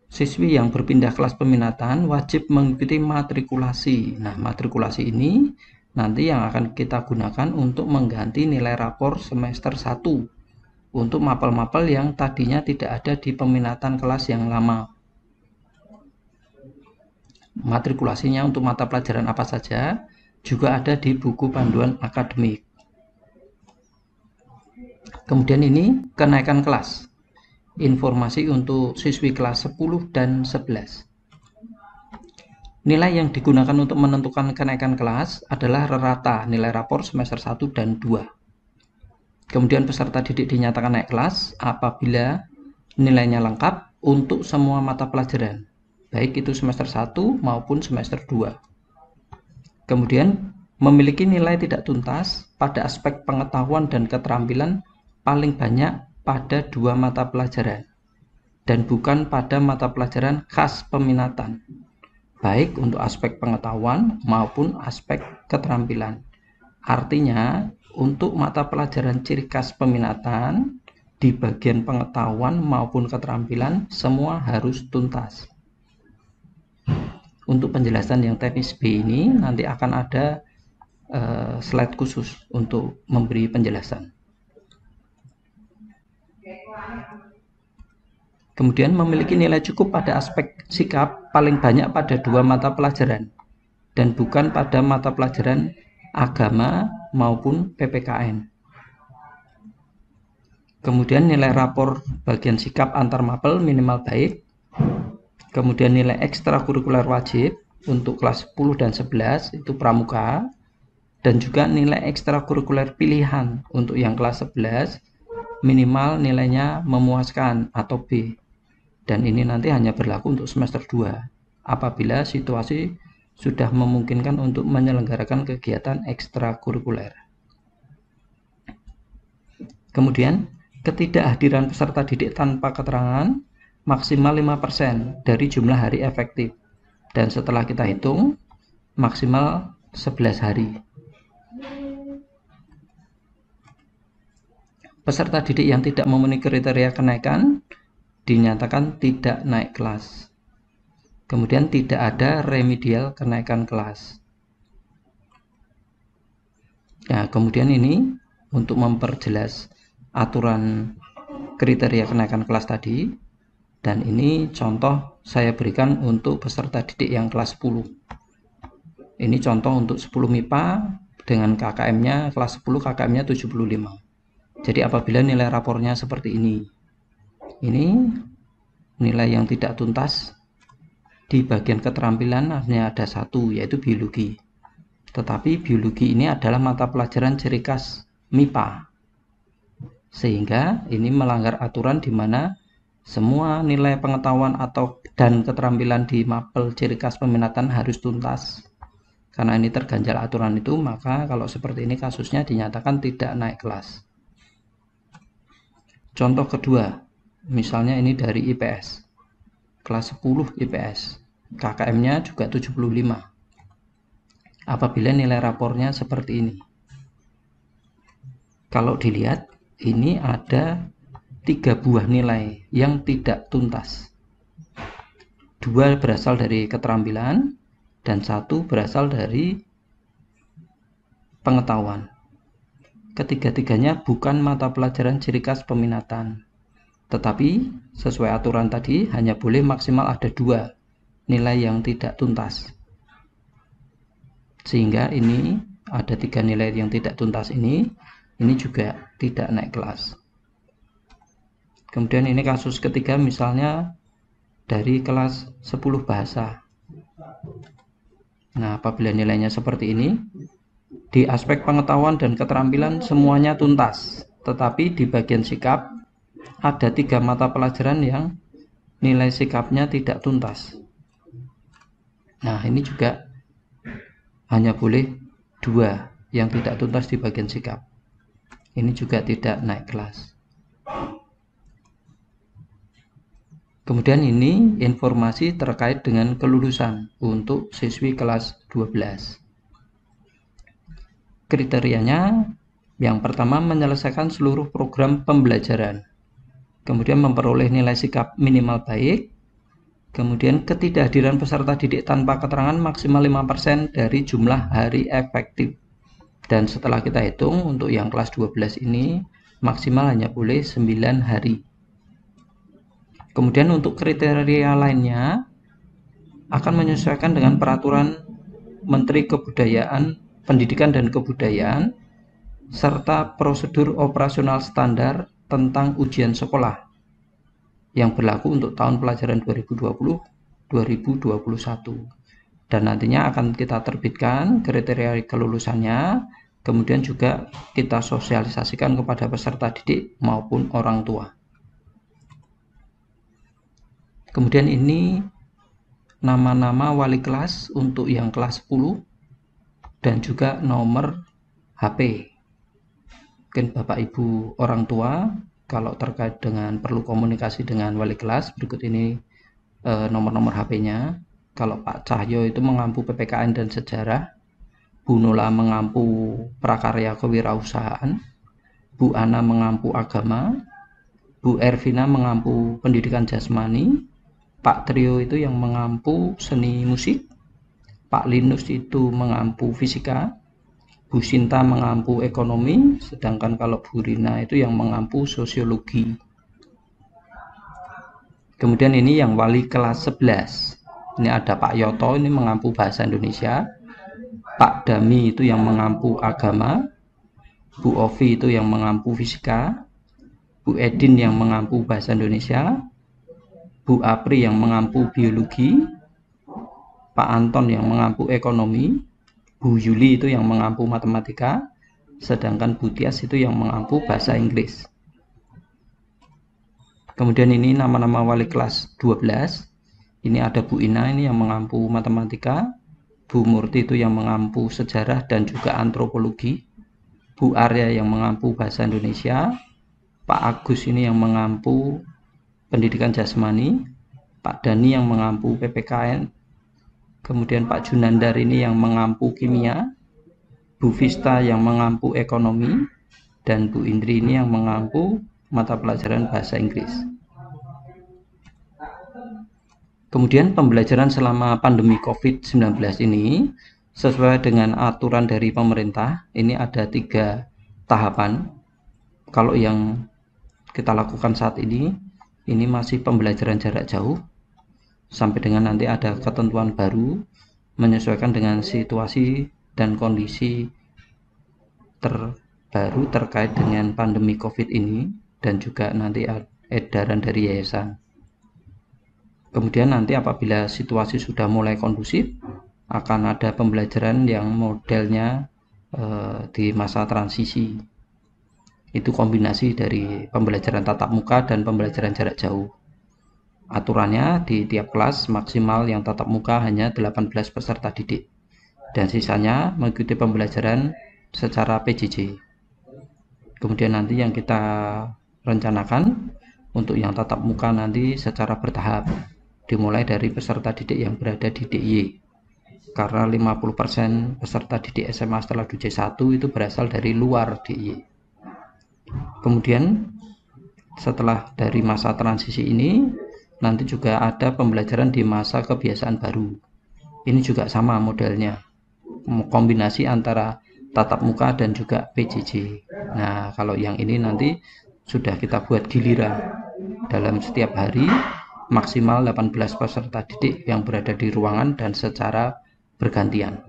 siswi yang berpindah kelas peminatan wajib mengikuti matrikulasi. Nah, matrikulasi ini nanti yang akan kita gunakan untuk mengganti nilai rapor semester 1 untuk mapel-mapel yang tadinya tidak ada di peminatan kelas yang lama. Matrikulasinya untuk mata pelajaran apa saja juga ada di buku panduan akademik. Kemudian ini kenaikan kelas. Informasi untuk siswi kelas 10 dan 11. Nilai yang digunakan untuk menentukan kenaikan kelas adalah rata nilai rapor semester 1 dan 2. Kemudian peserta didik dinyatakan naik kelas apabila nilainya lengkap untuk semua mata pelajaran, baik itu semester 1 maupun semester 2. Kemudian memiliki nilai tidak tuntas pada aspek pengetahuan dan keterampilan paling banyak pada 2 mata pelajaran dan bukan pada mata pelajaran khas peminatan, baik untuk aspek pengetahuan maupun aspek keterampilan. Artinya, untuk mata pelajaran ciri khas peminatan, di bagian pengetahuan maupun keterampilan, semua harus tuntas. Untuk penjelasan yang teknis B ini, nanti akan ada slide khusus untuk memberi penjelasan. Kemudian memiliki nilai cukup pada aspek sikap paling banyak pada 2 mata pelajaran dan bukan pada mata pelajaran agama maupun PPKN. Kemudian nilai rapor bagian sikap antar mapel minimal baik. Kemudian nilai ekstrakurikuler wajib untuk kelas 10 dan 11 itu pramuka, dan juga nilai ekstrakurikuler pilihan untuk yang kelas 11 minimal nilainya memuaskan atau B. Dan ini nanti hanya berlaku untuk semester 2 apabila situasi sudah memungkinkan untuk menyelenggarakan kegiatan ekstrakurikuler. Kemudian, ketidakhadiran peserta didik tanpa keterangan maksimal 5% dari jumlah hari efektif. Dan setelah kita hitung, maksimal 11 hari. Peserta didik yang tidak memenuhi kriteria kenaikan dinyatakan tidak naik kelas. Kemudian tidak ada remedial kenaikan kelas. Nah, kemudian ini untuk memperjelas aturan kriteria kenaikan kelas tadi, dan ini contoh saya berikan untuk peserta didik yang kelas 10. Ini contoh untuk 10 MIPA dengan KKM-nya kelas 10, KKM-nya 75. Jadi apabila nilai rapornya seperti ini nilai yang tidak tuntas di bagian keterampilan hanya ada satu, yaitu biologi. Tetapi biologi ini adalah mata pelajaran ciri khas MIPA, sehingga ini melanggar aturan di mana semua nilai pengetahuan dan keterampilan di mapel ciri khas peminatan harus tuntas. Karena ini terganjal aturan itu, maka kalau seperti ini kasusnya dinyatakan tidak naik kelas. Contoh kedua, misalnya ini dari IPS, kelas 10 IPS, KKM-nya juga 75. Apabila nilai rapornya seperti ini, kalau dilihat ini ada 3 buah nilai yang tidak tuntas. 2 berasal dari keterampilan dan 1 berasal dari pengetahuan. Ketiga-tiganya bukan mata pelajaran ciri khas peminatan. Tetapi sesuai aturan tadi hanya boleh maksimal ada 2 nilai yang tidak tuntas. Sehingga ini ada 3 nilai yang tidak tuntas ini juga tidak naik kelas. Kemudian ini kasus ketiga, misalnya dari kelas 10 bahasa. Nah, apabila nilainya seperti ini, di aspek pengetahuan dan keterampilan semuanya tuntas, tetapi di bagian sikap ada 3 mata pelajaran yang nilai sikapnya tidak tuntas. Nah, ini juga hanya boleh 2 yang tidak tuntas di bagian sikap. Ini juga tidak naik kelas. Kemudian ini informasi terkait dengan kelulusan untuk siswi kelas 12. Kriterianya yang pertama menyelesaikan seluruh program pembelajaran. Kemudian memperoleh nilai sikap minimal baik. Kemudian ketidakhadiran peserta didik tanpa keterangan maksimal 5% dari jumlah hari efektif. Dan setelah kita hitung untuk yang kelas 12 ini maksimal hanya boleh 9 hari. Kemudian untuk kriteria lainnya akan menyesuaikan dengan peraturan Menteri Kebudayaan, Pendidikan dan Kebudayaan serta prosedur operasional standar tentang ujian sekolah yang berlaku untuk tahun pelajaran 2020-2021, dan nantinya akan kita terbitkan kriteria kelulusannya, kemudian juga kita sosialisasikan kepada peserta didik maupun orang tua. Kemudian ini nama-nama wali kelas untuk yang kelas 10 dan juga nomor HP. Mungkin Bapak Ibu orang tua kalau terkait dengan perlu komunikasi dengan wali kelas, berikut ini nomor-nomor HP-nya. Kalau Pak Cahyo itu mengampu PPKN dan sejarah, Bu Nola mengampu prakarya kewirausahaan, Bu Ana mengampu agama, Bu Ervina mengampu pendidikan jasmani, Pak Trio itu yang mengampu seni musik, Pak Linus itu mengampu fisika, Bu Sinta mengampu ekonomi, sedangkan kalau Bu Rina itu yang mengampu sosiologi. Kemudian ini yang wali kelas 11. Ini ada Pak Yoto, ini mengampu bahasa Indonesia. Pak Dami itu yang mengampu agama. Bu Ovi itu yang mengampu fisika. Bu Edin yang mengampu bahasa Indonesia. Bu Apri yang mengampu biologi. Pak Anton yang mengampu ekonomi. Bu Yuli itu yang mengampu matematika, sedangkan Bu Tias itu yang mengampu bahasa Inggris. Kemudian ini nama-nama wali kelas 12. Ini ada Bu Ina ini yang mengampu matematika, Bu Murti itu yang mengampu sejarah dan juga antropologi, Bu Arya yang mengampu bahasa Indonesia, Pak Agus ini yang mengampu pendidikan jasmani, Pak Dani yang mengampu PPKN, kemudian Pak Junandar ini yang mengampu kimia, Bu Vista yang mengampu ekonomi, dan Bu Indri ini yang mengampu mata pelajaran bahasa Inggris. Kemudian pembelajaran selama pandemi COVID-19 ini sesuai dengan aturan dari pemerintah, ini ada 3 tahapan. Kalau yang kita lakukan saat ini masih pembelajaran jarak jauh sampai dengan nanti ada ketentuan baru menyesuaikan dengan situasi dan kondisi terbaru terkait dengan pandemi COVID ini dan juga nanti edaran dari yayasan. Kemudian nanti apabila situasi sudah mulai kondusif, akan ada pembelajaran yang modelnya di masa transisi. Itu kombinasi dari pembelajaran tatap muka dan pembelajaran jarak jauh. Aturannya di tiap kelas maksimal yang tatap muka hanya 18 peserta didik dan sisanya mengikuti pembelajaran secara PJJ. Kemudian nanti yang kita rencanakan untuk yang tatap muka nanti secara bertahap, dimulai dari peserta didik yang berada di DIY, karena 50% peserta didik SMA setelah DJ1 itu berasal dari luar DIY. Kemudian setelah dari masa transisi ini nanti juga ada pembelajaran di masa kebiasaan baru. Ini juga sama modelnya, kombinasi antara tatap muka dan juga PJJ. Nah, kalau yang ini nanti sudah kita buat giliran dalam setiap hari maksimal 18 peserta didik yang berada di ruangan dan secara bergantian.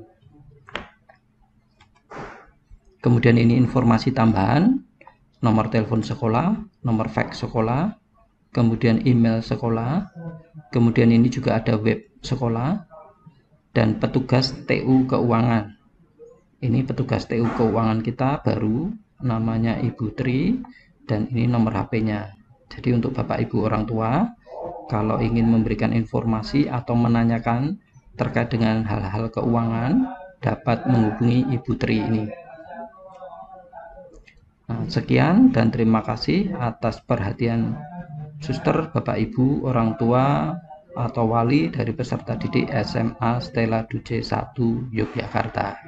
Kemudian ini informasi tambahan, nomor telepon sekolah, nomor fax sekolah, kemudian email sekolah, kemudian ini juga ada web sekolah, dan petugas TU Keuangan. Ini petugas TU Keuangan kita baru, namanya Ibu Tri, dan ini nomor HP-nya. Jadi untuk Bapak Ibu orang tua, kalau ingin memberikan informasi atau menanyakan terkait dengan hal-hal keuangan, dapat menghubungi Ibu Tri ini. Nah, sekian dan terima kasih atas perhatian Suster, Bapak Ibu orang tua atau wali dari peserta didik SMA Stella Duce 1 Yogyakarta.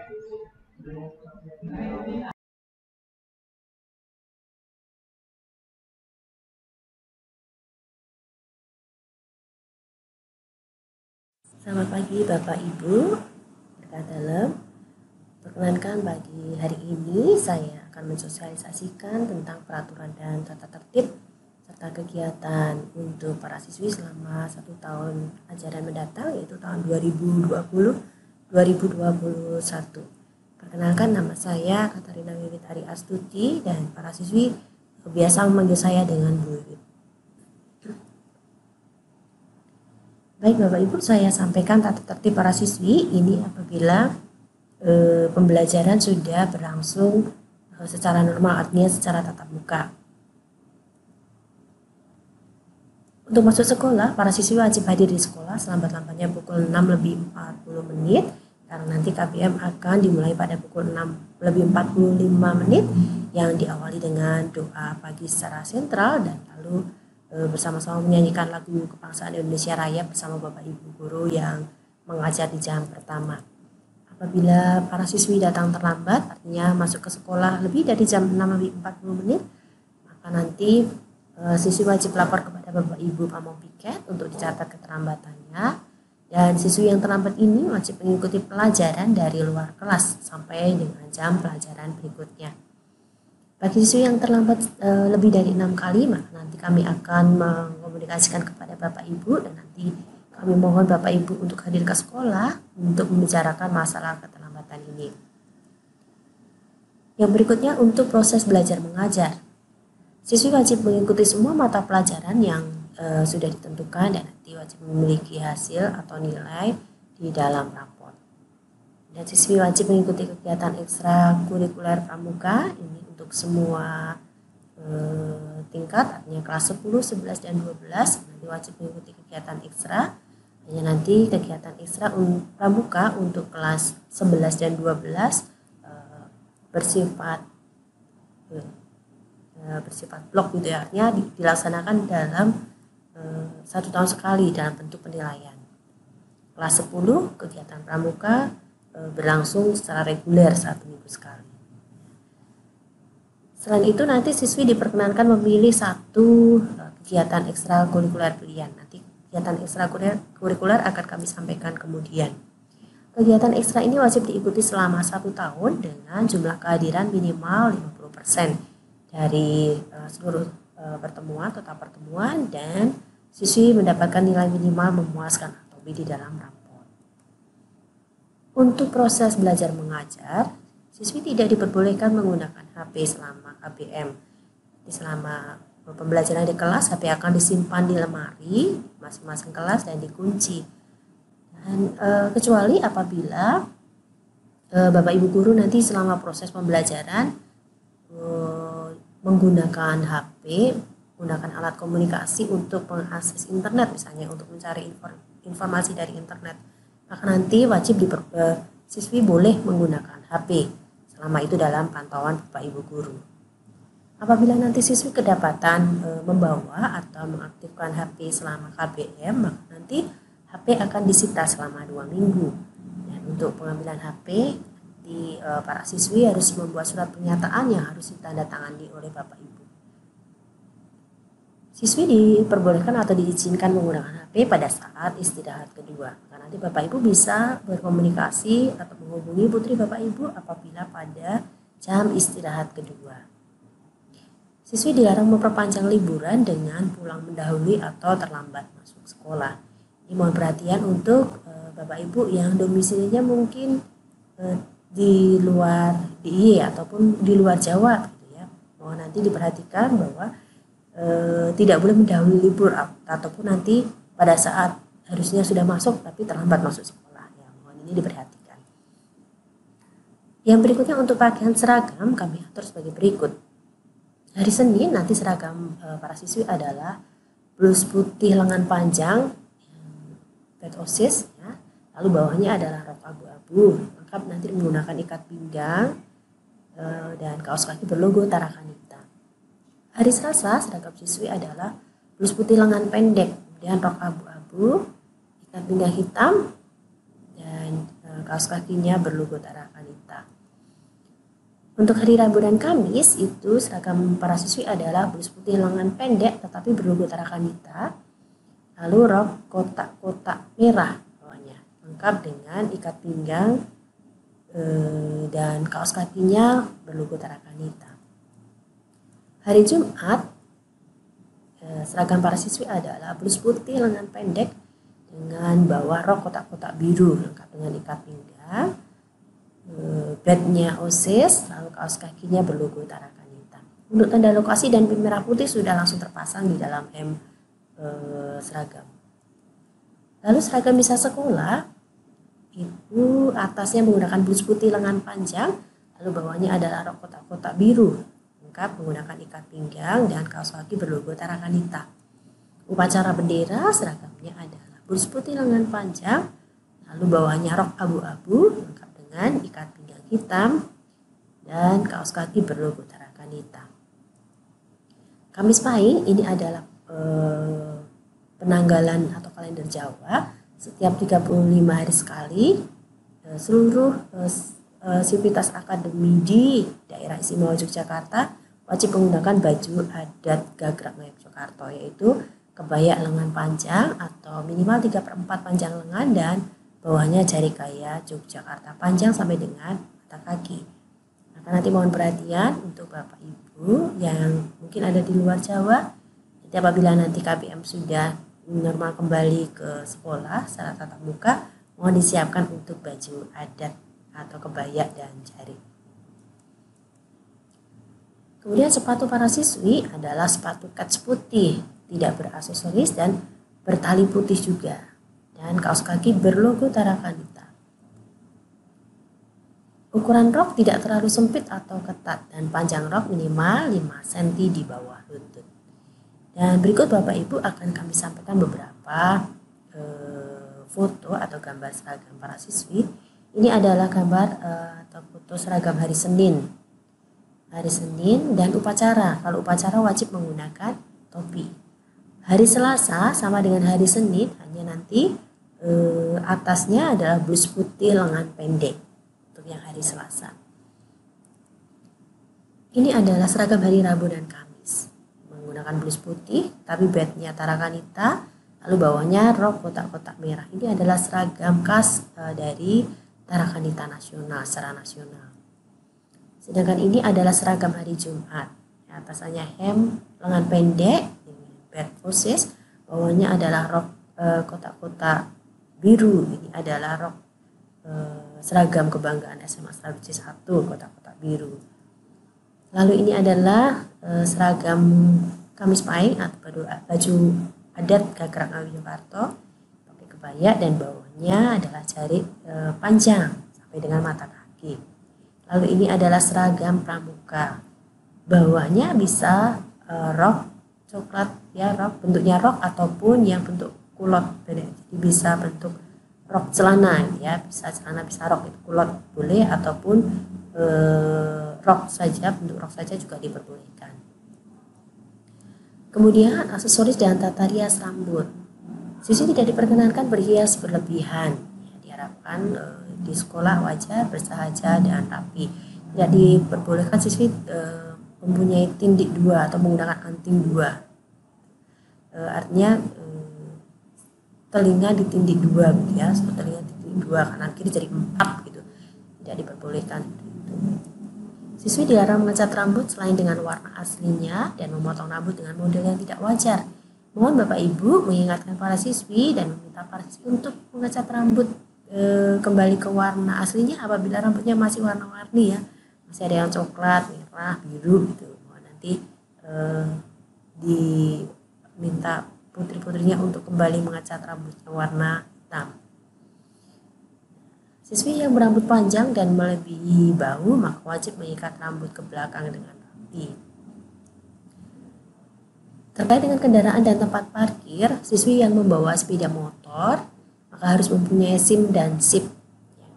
Selamat pagi Bapak Ibu, berkat dalam. Perkenankan pagi hari ini saya akan mensosialisasikan tentang peraturan dan tata tertib serta kegiatan untuk para siswi selama 1 tahun ajaran mendatang, yaitu tahun 2020-2021. Perkenalkan, nama saya Katarina Wiwit Ari Astuti dan para siswi biasa memanggil saya dengan Bu Wiwit. Baik Bapak Ibu, saya sampaikan tata tertib para siswi ini apabila pembelajaran sudah berlangsung secara normal, artinya secara tatap muka. Untuk masuk sekolah, para siswi wajib hadir di sekolah selambat-lambatnya pukul 6:40 karena nanti KBM akan dimulai pada pukul 6:45 yang diawali dengan doa pagi secara sentral dan lalu bersama-sama menyanyikan lagu kebangsaan Indonesia Raya bersama Bapak Ibu guru yang mengajar di jam pertama. Apabila para siswi datang terlambat, artinya masuk ke sekolah lebih dari jam 6:40, maka nanti siswi wajib lapor kepada Bapak Ibu Pamong Piket untuk dicatat keterlambatannya, dan siswi yang terlambat ini wajib mengikuti pelajaran dari luar kelas sampai dengan jam pelajaran berikutnya. Bagi siswi yang terlambat lebih dari 6 kali, maka nanti kami akan mengkomunikasikan kepada Bapak Ibu dan nanti kami mohon Bapak Ibu untuk hadir ke sekolah untuk membicarakan masalah keterlambatan ini. Yang berikutnya untuk proses belajar mengajar. Siswi wajib mengikuti semua mata pelajaran yang sudah ditentukan dan nanti wajib memiliki hasil atau nilai di dalam rapor. Dan siswi wajib mengikuti kegiatan ekstrakurikuler pramuka ini untuk semua tingkat, artinya kelas 10, 11, dan 12 nanti wajib mengikuti kegiatan ekstra. Hanya nanti kegiatan ekstra pramuka untuk kelas 11 dan 12 bersifat blok gitu ya, artinya dilaksanakan dalam 1 tahun sekali dalam bentuk penilaian. Kelas 10 kegiatan pramuka berlangsung secara reguler 1 minggu sekali. Selain itu nanti siswi diperkenankan memilih 1 kegiatan ekstrakurikuler pilihan. Nanti kegiatan ekstrakurikuler akan kami sampaikan kemudian. Kegiatan ekstra ini wajib diikuti selama 1 tahun dengan jumlah kehadiran minimal 50% dari seluruh total pertemuan, dan siswi mendapatkan nilai minimal memuaskan atau B di dalam rapor. Untuk proses belajar mengajar, siswi tidak diperbolehkan menggunakan HP selama KBM. Selama pembelajaran di kelas, HP akan disimpan di lemari masing-masing kelas dan dikunci. Dan kecuali apabila Bapak Ibu guru nanti selama proses pembelajaran menggunakan HP, menggunakan alat komunikasi untuk mengakses internet, misalnya untuk mencari informasi dari internet, maka nanti wajib siswi boleh menggunakan HP selama itu dalam pantauan Bapak Ibu guru. Apabila nanti siswi kedapatan membawa atau mengaktifkan HP selama KBM, maka nanti HP akan disita selama 2 minggu. Dan untuk pengambilan HP, para siswi harus membuat surat pernyataan yang harus ditandatangani oleh Bapak Ibu. Siswi diperbolehkan atau diizinkan menggunakan HP pada saat istirahat kedua. Karena nanti Bapak Ibu bisa berkomunikasi atau menghubungi putri Bapak Ibu apabila pada jam istirahat kedua. Siswi dilarang memperpanjang liburan dengan pulang mendahului atau terlambat masuk sekolah. Ini mohon perhatian untuk Bapak Ibu yang domisilinya mungkin di luar DIY ataupun di luar Jawa, gitu ya. Mohon nanti diperhatikan bahwa tidak boleh mendahului libur ataupun nanti pada saat harusnya sudah masuk tapi terlambat masuk sekolah. Ya, mohon ini diperhatikan. Yang berikutnya untuk pakaian seragam kami atur sebagai berikut. Hari Senin nanti seragam para siswi adalah blus putih lengan panjang, bed OSIS, ya. Lalu bawahnya adalah rok abu-abu, lengkap nanti menggunakan ikat pinggang dan kaos kaki berlogo Tarakanita. Hari Selasa seragam siswi adalah blus putih lengan pendek, kemudian rok abu-abu, ikat pinggang hitam, dan kaos kakinya berlogo Tarakanita. Untuk hari Rabu dan Kamis itu seragam para siswi adalah blus putih lengan pendek tetapi berlogo Tarakanita, lalu rok kotak-kotak merah bawahnya, lengkap dengan ikat pinggang dan kaos kakinya berlogo Tarakanita. Hari Jumat seragam para siswi adalah blus putih lengan pendek dengan bawah rok kotak-kotak biru lengkap dengan ikat pinggang, bednya OSIS, lalu kaos kakinya berlogo Tarakanita. Untuk tanda lokasi dan pin merah putih sudah langsung terpasang di dalam hem seragam. Lalu seragam misa sekolah itu atasnya menggunakan blus putih lengan panjang, lalu bawahnya adalah rok kotak-kotak biru lengkap menggunakan ikat pinggang dan kaos kaki berlogo Tarakanita. Upacara bendera seragamnya adalah blus putih lengan panjang, lalu bawahnya rok abu-abu lengkap dengan ikat pinggang hitam dan kaos kaki berlogo Tarakanita. Kamis Pahing ini adalah penanggalan atau kalender Jawa. Setiap 35 hari sekali seluruh sivitas akademi di daerah istimewa Yogyakarta wajib menggunakan baju adat Gagrag Yogyakarta, yaitu kebaya lengan panjang atau minimal 3/4 panjang lengan dan bawahnya jari kaya Yogyakarta panjang sampai dengan mata kaki. Maka nanti mohon perhatian untuk Bapak Ibu yang mungkin ada di luar Jawa, nanti apabila nanti KBM sudah normal kembali ke sekolah secara tatap muka, mohon disiapkan untuk baju adat atau kebaya dan jari. Kemudian sepatu para siswi adalah sepatu kets putih, tidak beraksesoris dan bertali putih juga, dan kaos kaki berlogo Tarakanita. Ukuran rok tidak terlalu sempit atau ketat dan panjang rok minimal 5 cm di bawah lutut. Dan berikut Bapak Ibu akan kami sampaikan beberapa foto atau gambar seragam para siswi. Ini adalah gambar atau foto seragam hari Senin. Hari Senin dan upacara. Kalau upacara wajib menggunakan topi. Hari Selasa sama dengan hari Senin, hanya nanti atasnya adalah blus putih lengan pendek untuk yang hari Selasa. Ini adalah seragam hari Rabu dan Kamis. Menggunakan blus putih, tapi bednya Tarakanita, lalu bawahnya rok kotak-kotak merah. Ini adalah seragam khas dari Tarakanita nasional, secara nasional. Sedangkan ini adalah seragam hari Jumat. Atasannya hem lengan pendek, perforces, bawahnya adalah rok kotak-kotak biru. Ini adalah rok seragam kebanggaan SMA Strategis 1, kotak-kotak biru. Lalu ini adalah seragam kamis pahing atau baju adat Gagrang Ngawi Yogyakarta, pakai kebaya dan bawahnya adalah jarik panjang sampai dengan mata kaki. Lalu ini adalah seragam pramuka, bawahnya bisa rok coklat ya, rok bentuknya rok ataupun yang bentuk kulot, jadi bisa bentuk rok celana ya, bisa celana bisa rok itu kulot boleh, ataupun rok saja, bentuk rok saja juga diperbolehkan. Kemudian aksesoris dan tata rias rambut, siswi tidak diperkenankan berhias berlebihan ya, diharapkan di sekolah wajar bersahaja dan rapi. Tidak diperbolehkan siswi mempunyai tindik dua atau menggunakan anting dua, artinya telinga ditindik dua gitu ya, telinga ditindik dua kanan kiri jadi 4 gitu, tidak diperbolehkan itu. Siswi dilarang mengecat rambut selain dengan warna aslinya dan memotong rambut dengan model yang tidak wajar. Mohon Bapak Ibu mengingatkan para siswi dan meminta para siswi untuk mengecat rambut kembali ke warna aslinya apabila rambutnya masih warna-warni ya, masih ada yang coklat, merah, biru gitu. Mohon nanti diminta putri-putrinya untuk kembali mengecat rambutnya warna hitam. Siswi yang berambut panjang dan melebihi bahu maka wajib mengikat rambut ke belakang dengan rapi. Terkait dengan kendaraan dan tempat parkir, siswi yang membawa sepeda motor maka harus mempunyai SIM dan SIP.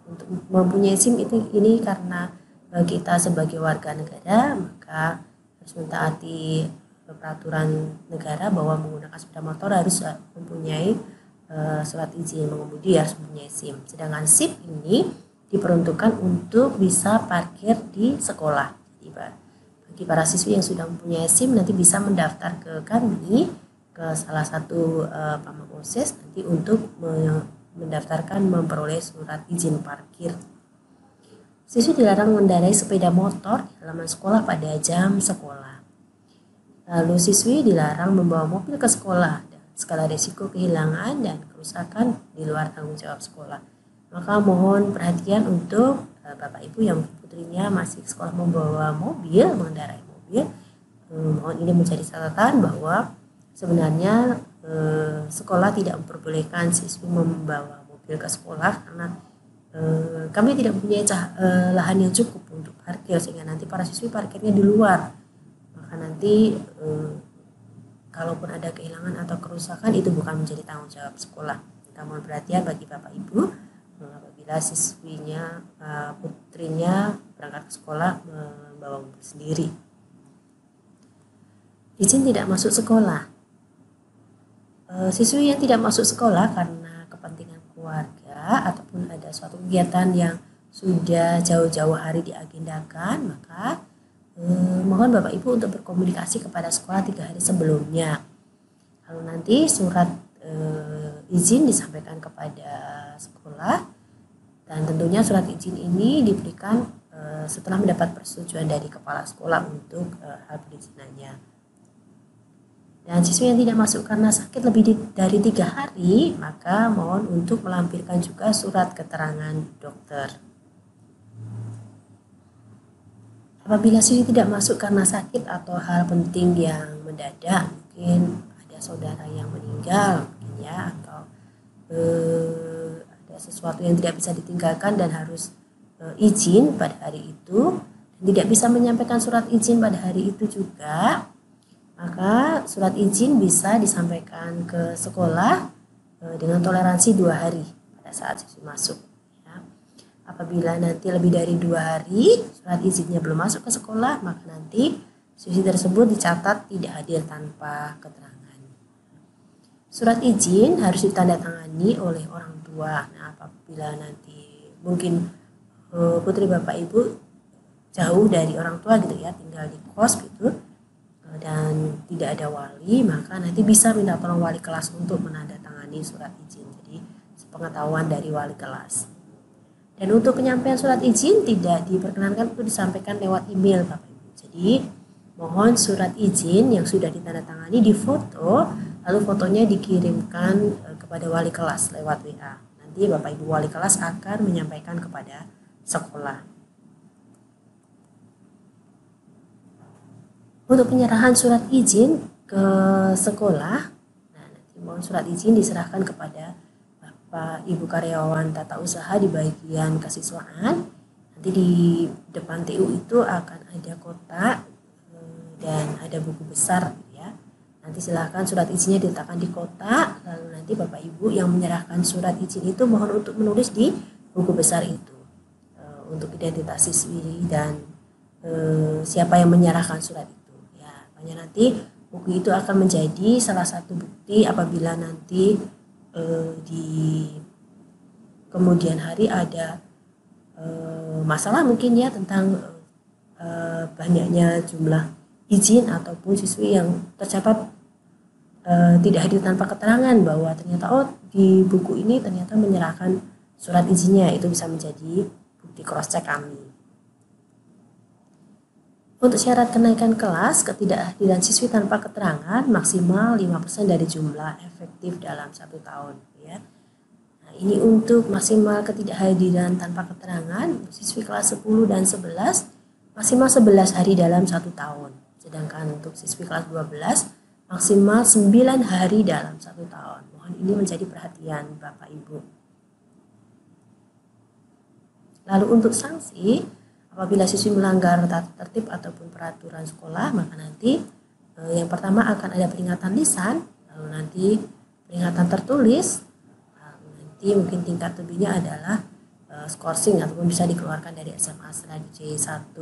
Untuk mempunyai SIM ini karena kita sebagai warga negara maka harus mentaati peraturan negara bahwa menggunakan sepeda motor harus mempunyai surat izin mengemudi, harus mempunyai SIM. Sedangkan SIP ini diperuntukkan untuk bisa parkir di sekolah. Jadi bagi para siswi yang sudah mempunyai SIM nanti bisa mendaftar ke kami, ke salah satu Pamaposes nanti untuk mendaftarkan memperoleh surat izin parkir. Siswi dilarang mengendarai sepeda motor di halaman sekolah pada jam sekolah. Lalu siswi dilarang membawa mobil ke sekolah dan skala risiko kehilangan dan kerusakan di luar tanggung jawab sekolah. Maka mohon perhatian untuk Bapak Ibu yang putrinya masih sekolah membawa mobil, mengendarai mobil. Mohon ini menjadi catatan bahwa sebenarnya sekolah tidak memperbolehkan siswi membawa mobil ke sekolah karena kami tidak mempunyai lahan yang cukup untuk parkir sehingga nanti para siswi parkirnya di luar. Maka nanti kalaupun ada kehilangan atau kerusakan itu bukan menjadi tanggung jawab sekolah. Kita mohon perhatian bagi Bapak Ibu apabila siswinya, putrinya berangkat ke sekolah membawa mobil sendiri. Izin tidak masuk sekolah. Siswi yang tidak masuk sekolah karena kepentingan keluarga ataupun ada suatu kegiatan yang sudah jauh-jauh hari diagendakan, maka mohon Bapak Ibu untuk berkomunikasi kepada sekolah 3 hari sebelumnya. Lalu nanti surat izin disampaikan kepada sekolah dan tentunya surat izin ini diberikan setelah mendapat persetujuan dari kepala sekolah untuk hal perizinannya. Dan siswi yang tidak masuk karena sakit lebih dari 3 hari, maka mohon untuk melampirkan juga surat keterangan dokter. Apabila siswi tidak masuk karena sakit atau hal penting yang mendadak, mungkin ada saudara yang meninggal, mungkin ya, atau ada sesuatu yang tidak bisa ditinggalkan dan harus izin pada hari itu, dan tidak bisa menyampaikan surat izin pada hari itu juga, maka surat izin bisa disampaikan ke sekolah dengan toleransi 2 hari pada saat siswi masuk. Apabila nanti lebih dari 2 hari surat izinnya belum masuk ke sekolah, maka nanti siswi tersebut dicatat tidak hadir tanpa keterangan. Surat izin harus ditandatangani oleh orang tua. Nah, apabila nanti mungkin putri Bapak Ibu jauh dari orang tua gitu ya, tinggal di kos gitu dan tidak ada wali, maka nanti bisa minta tolong wali kelas untuk menandatangani surat izin. Jadi sepengetahuan dari wali kelas. Dan untuk penyampaian surat izin tidak diperkenankan untuk disampaikan lewat email Bapak Ibu. Jadi mohon surat izin yang sudah ditandatangani difoto, lalu fotonya dikirimkan kepada wali kelas lewat WA. Nanti Bapak Ibu wali kelas akan menyampaikan kepada sekolah. Untuk penyerahan surat izin ke sekolah, nanti mohon surat izin diserahkan kepada Bapak Ibu karyawan tata usaha di bagian kesiswaan. Nanti di depan TU itu akan ada kotak dan ada buku besar ya. Nanti silahkan surat izinnya diletakkan di kotak, lalu nanti Bapak Ibu yang menyerahkan surat izin itu mohon untuk menulis di buku besar itu untuk identitas siswi dan siapa yang menyerahkan surat itu. Ya, makanya nanti buku itu akan menjadi salah satu bukti apabila nanti di kemudian hari ada masalah mungkin ya tentang banyaknya jumlah izin ataupun siswi yang tercatat tidak hadir tanpa keterangan bahwa ternyata di buku ini ternyata menyerahkan surat izinnya, itu bisa menjadi bukti cross check kami. Untuk syarat kenaikan kelas, ketidakhadiran siswi tanpa keterangan maksimal 5% dari jumlah efektif dalam 1 tahun ya. Nah, ini untuk maksimal ketidakhadiran tanpa keterangan siswi kelas 10 dan 11 maksimal 11 hari dalam 1 tahun. Sedangkan untuk siswi kelas 12 maksimal 9 hari dalam 1 tahun. Mohon ini menjadi perhatian Bapak Ibu. Lalu untuk sanksi, apabila siswi melanggar tata tertib ataupun peraturan sekolah, maka nanti yang pertama akan ada peringatan lisan, lalu nanti peringatan tertulis, lalu nanti mungkin tingkat lebihnya adalah skorsing ataupun bisa dikeluarkan dari SMA Seradu C1.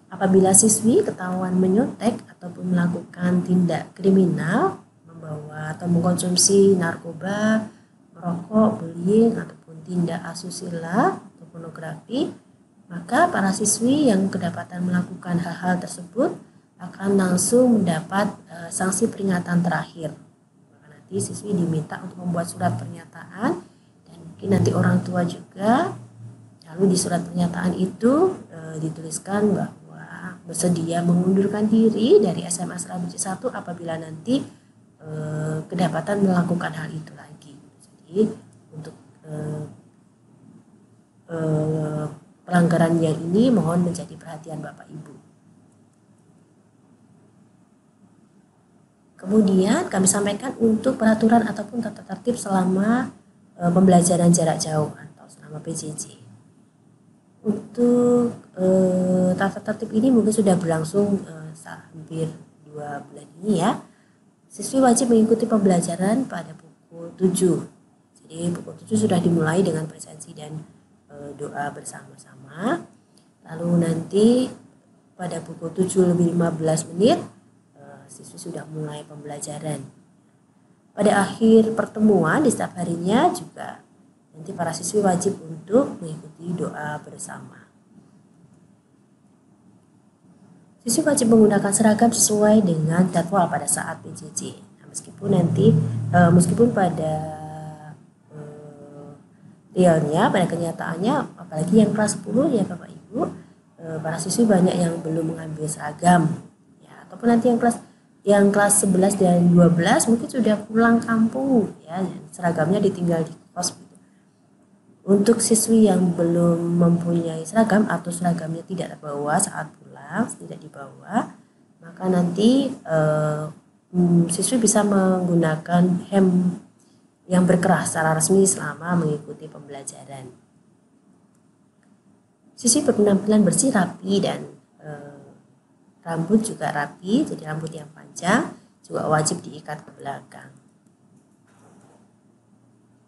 Apabila siswi ketahuan menyontek ataupun melakukan tindak kriminal, membawa atau mengkonsumsi narkoba, merokok, bullying, ataupun tindak asusila atau pornografi, maka para siswi yang kedapatan melakukan hal-hal tersebut akan langsung mendapat sanksi peringatan terakhir. Maka nanti siswi diminta untuk membuat surat pernyataan dan mungkin nanti orang tua juga. Lalu di surat pernyataan itu dituliskan bahwa bersedia mengundurkan diri dari SMA Seradu C1 apabila nanti kedapatan melakukan hal itu lagi. Jadi untuk pelanggaran yang ini mohon menjadi perhatian Bapak Ibu. Kemudian kami sampaikan untuk peraturan ataupun tata tertib selama pembelajaran jarak jauh atau selama PJJ. Untuk tata tertib ini mungkin sudah berlangsung hampir 2 bulan ini ya. Siswi wajib mengikuti pembelajaran pada pukul 7. Jadi pukul 7 sudah dimulai dengan presensi dan doa bersama-sama. Lalu nanti pada pukul 7:15 siswi sudah mulai pembelajaran. Pada akhir pertemuan di setiap harinya juga nanti para siswi wajib untuk mengikuti doa bersama. Siswi wajib menggunakan seragam sesuai dengan jadwal pada saat PJJ. Nah, meskipun pada realnya, pada kenyataannya, apalagi yang kelas 10 ya Bapak Ibu, para siswi banyak yang belum mengambil seragam ya, ataupun nanti yang kelas 11 dan 12 mungkin sudah pulang kampung ya, seragamnya ditinggal di kos gitu. Untuk siswi yang belum mempunyai seragam atau seragamnya tidak terbawa saat pulang, tidak dibawa, maka nanti siswi bisa menggunakan hem yang berkerah secara resmi selama mengikuti pembelajaran. Siswi berpenampilan bersih, rapi, dan rambut juga rapi, jadi rambut yang panjang juga wajib diikat ke belakang.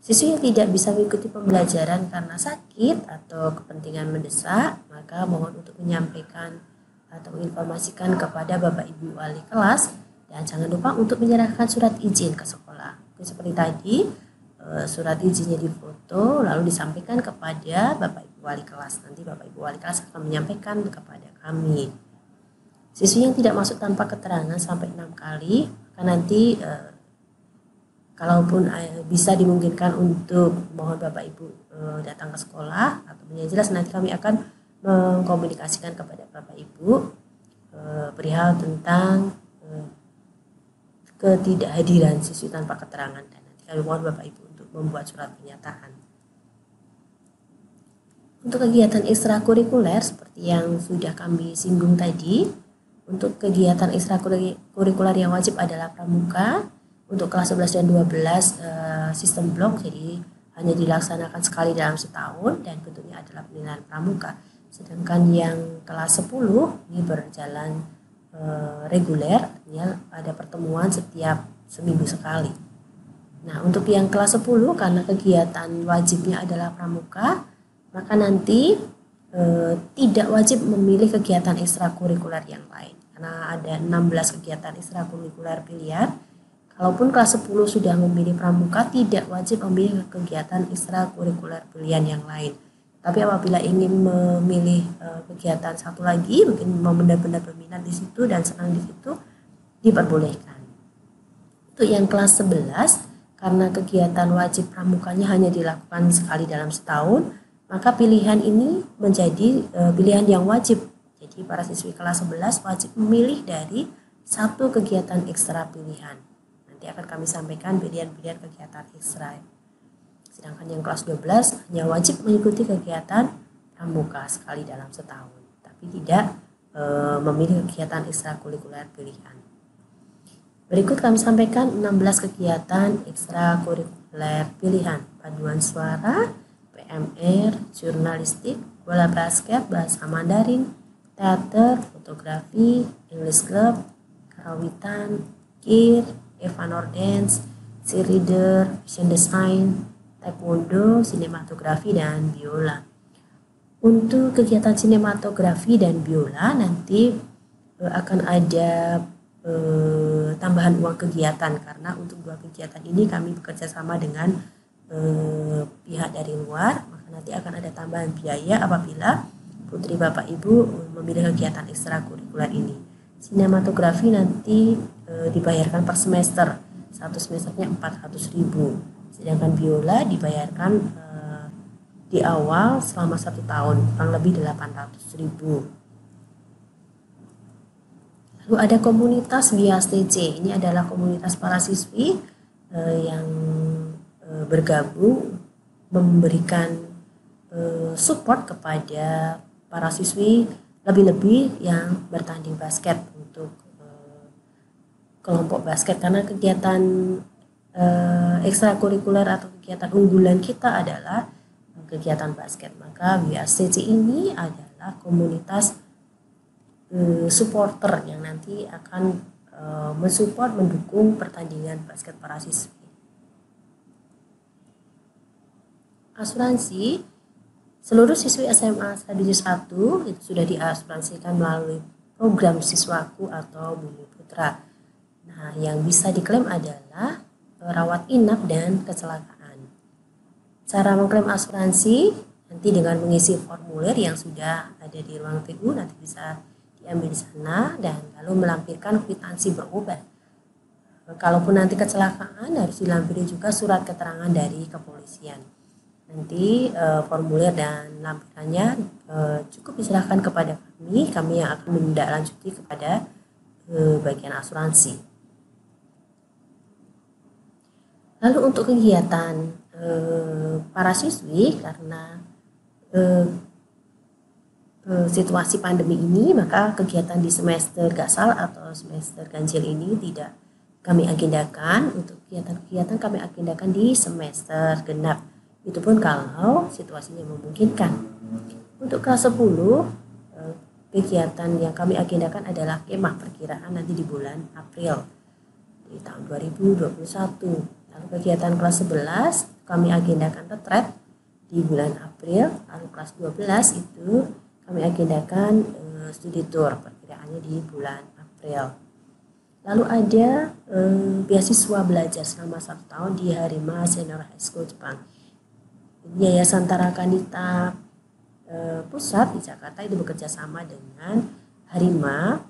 Siswi yang tidak bisa mengikuti pembelajaran karena sakit atau kepentingan mendesak, maka mohon untuk menyampaikan atau menginformasikan kepada Bapak Ibu wali kelas, dan jangan lupa untuk menyerahkan surat izin ke sekolah. Seperti tadi, surat izinnya difoto lalu disampaikan kepada Bapak Ibu wali kelas. Nanti Bapak Ibu wali kelas akan menyampaikan kepada kami. Siswi yang tidak masuk tanpa keterangan sampai 6 kali, maka nanti kalaupun bisa dimungkinkan untuk mohon Bapak Ibu datang ke sekolah atau yang jelas nanti kami akan mengkomunikasikan kepada Bapak Ibu perihal tentang ketidakhadiran siswi tanpa keterangan, dan nanti kami mohon Bapak Ibu untuk membuat surat pernyataan. Untuk kegiatan ekstrakurikuler seperti yang sudah kami singgung tadi, untuk kegiatan ekstrakurikuler yang wajib adalah pramuka. Untuk kelas 11 dan 12 sistem blok, jadi hanya dilaksanakan sekali dalam setahun dan bentuknya adalah penilaian pramuka. Sedangkan yang kelas 10 ini berjalan reguler, artinya ada pertemuan setiap seminggu sekali. Nah, untuk yang kelas 10 karena kegiatan wajibnya adalah pramuka, maka nanti tidak wajib memilih kegiatan ekstrakurikuler yang lain. Karena ada 16 kegiatan ekstrakurikuler pilihan. Kalaupun kelas 10 sudah memilih pramuka, tidak wajib memilih kegiatan ekstrakurikuler pilihan yang lain. Tapi apabila ingin memilih kegiatan satu lagi, mungkin mau benar-benar berminat di situ dan senang di situ, diperbolehkan. Untuk yang kelas 11, karena kegiatan wajib pramukanya hanya dilakukan sekali dalam setahun, maka pilihan ini menjadi pilihan yang wajib. Jadi para siswi kelas 11 wajib memilih dari satu kegiatan ekstra pilihan. Nanti akan kami sampaikan pilihan-pilihan kegiatan ekstra. Sedangkan yang kelas 12 hanya wajib mengikuti kegiatan pramuka sekali dalam setahun, tapi tidak memilih kegiatan ekstrakurikuler pilihan. Berikut kami sampaikan 16 kegiatan ekstrakurikuler pilihan: paduan suara, PMR, jurnalistik, bola basket, bahasa Mandarin, teater, fotografi, English club, karawitan, kir, Evanor dance, cheerleader, fashion design, taekwondo, sinematografi, dan biola. Untuk kegiatan sinematografi dan biola nanti akan ada tambahan uang kegiatan, karena untuk dua kegiatan ini kami bekerja sama dengan pihak dari luar, maka nanti akan ada tambahan biaya apabila putri bapak ibu memilih kegiatan ekstrakurikuler ini. Sinematografi nanti dibayarkan per semester, satu semesternya 400.000, sedangkan biola dibayarkan di awal selama 1 tahun kurang lebih 800.000. Lalu ada komunitas Wias TC, ini adalah komunitas para siswi yang bergabung memberikan support kepada para siswi, lebih-lebih yang bertanding basket untuk kelompok basket, karena kegiatan ekstrakurikuler atau kegiatan unggulan kita adalah kegiatan basket. Maka WACC ini adalah komunitas supporter yang nanti akan mensupport, mendukung pertandingan basket para siswi. Asuransi, seluruh siswi SMA Stadium 1 itu sudah diasuransikan melalui program Siswaku atau Bumi Putra. Nah, yang bisa diklaim adalah rawat inap dan kecelakaan. Cara mengklaim asuransi nanti dengan mengisi formulir yang sudah ada di ruang TU, nanti bisa diambil di sana dan lalu melampirkan kwitansi berobat. Kalaupun nanti kecelakaan harus dilampiri juga surat keterangan dari kepolisian. Nanti formulir dan lampirannya cukup diserahkan kepada kami yang akan menindaklanjuti kepada bagian asuransi. Lalu untuk kegiatan para siswi, karena situasi pandemi ini, maka kegiatan di semester gasal atau semester ganjil ini tidak kami agendakan. Untuk kegiatan-kegiatan kami agendakan di semester genap. Itu pun kalau situasinya memungkinkan. Untuk kelas 10, kegiatan yang kami agendakan adalah kemah perkiraan nanti di bulan April di tahun 2021. Lalu kegiatan kelas 11 kami agendakan retret di bulan April. Lalu kelas 12 itu kami agendakan studi tour perkiraannya di bulan April. Lalu ada beasiswa belajar selama 1 tahun di Harima Senior High School Jepang. Yayasan Tarakanita Pusat di Jakarta itu bekerja sama dengan Harima.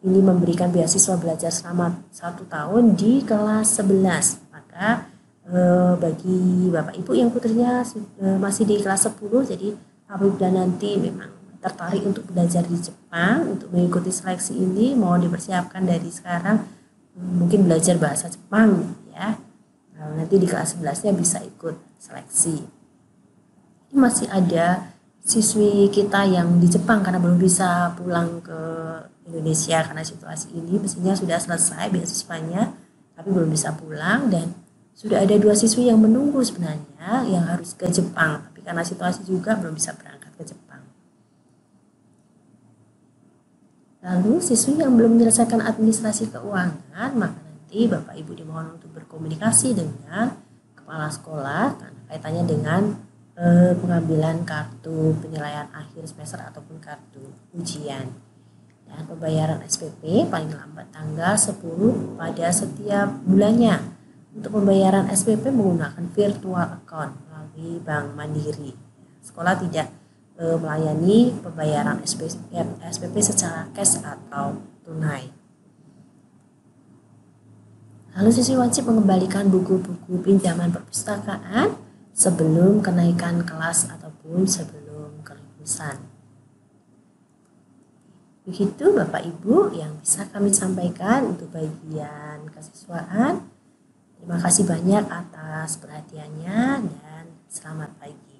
Ini memberikan beasiswa belajar selama 1 tahun di kelas 11. Maka bagi bapak ibu yang putrinya masih di kelas 10, jadi apabila nanti memang tertarik untuk belajar di Jepang, untuk mengikuti seleksi ini, mau dipersiapkan dari sekarang, mungkin belajar bahasa Jepang ya. Nah, nanti di kelas 11-nya bisa ikut seleksi. Ini masih ada siswi kita yang di Jepang karena belum bisa pulang ke Indonesia karena situasi ini, mestinya sudah selesai beasiswanya tapi belum bisa pulang, dan sudah ada 2 siswi yang menunggu sebenarnya yang harus ke Jepang, tapi karena situasi juga belum bisa berangkat ke Jepang. Lalu siswi yang belum menyelesaikan administrasi keuangan, maka nanti Bapak Ibu dimohon untuk berkomunikasi dengan kepala sekolah karena kaitannya dengan pengambilan kartu penilaian akhir semester ataupun kartu ujian. Dan pembayaran SPP paling lambat tanggal 10 pada setiap bulannya. Untuk pembayaran SPP menggunakan virtual account melalui Bank Mandiri. Sekolah tidak melayani pembayaran SPP secara cash atau tunai. Lalu siswi wajib mengembalikan buku-buku pinjaman perpustakaan sebelum kenaikan kelas ataupun sebelum kelulusan. Begitu Bapak Ibu yang bisa kami sampaikan untuk bagian kesiswaan. Terima kasih banyak atas perhatiannya dan selamat pagi.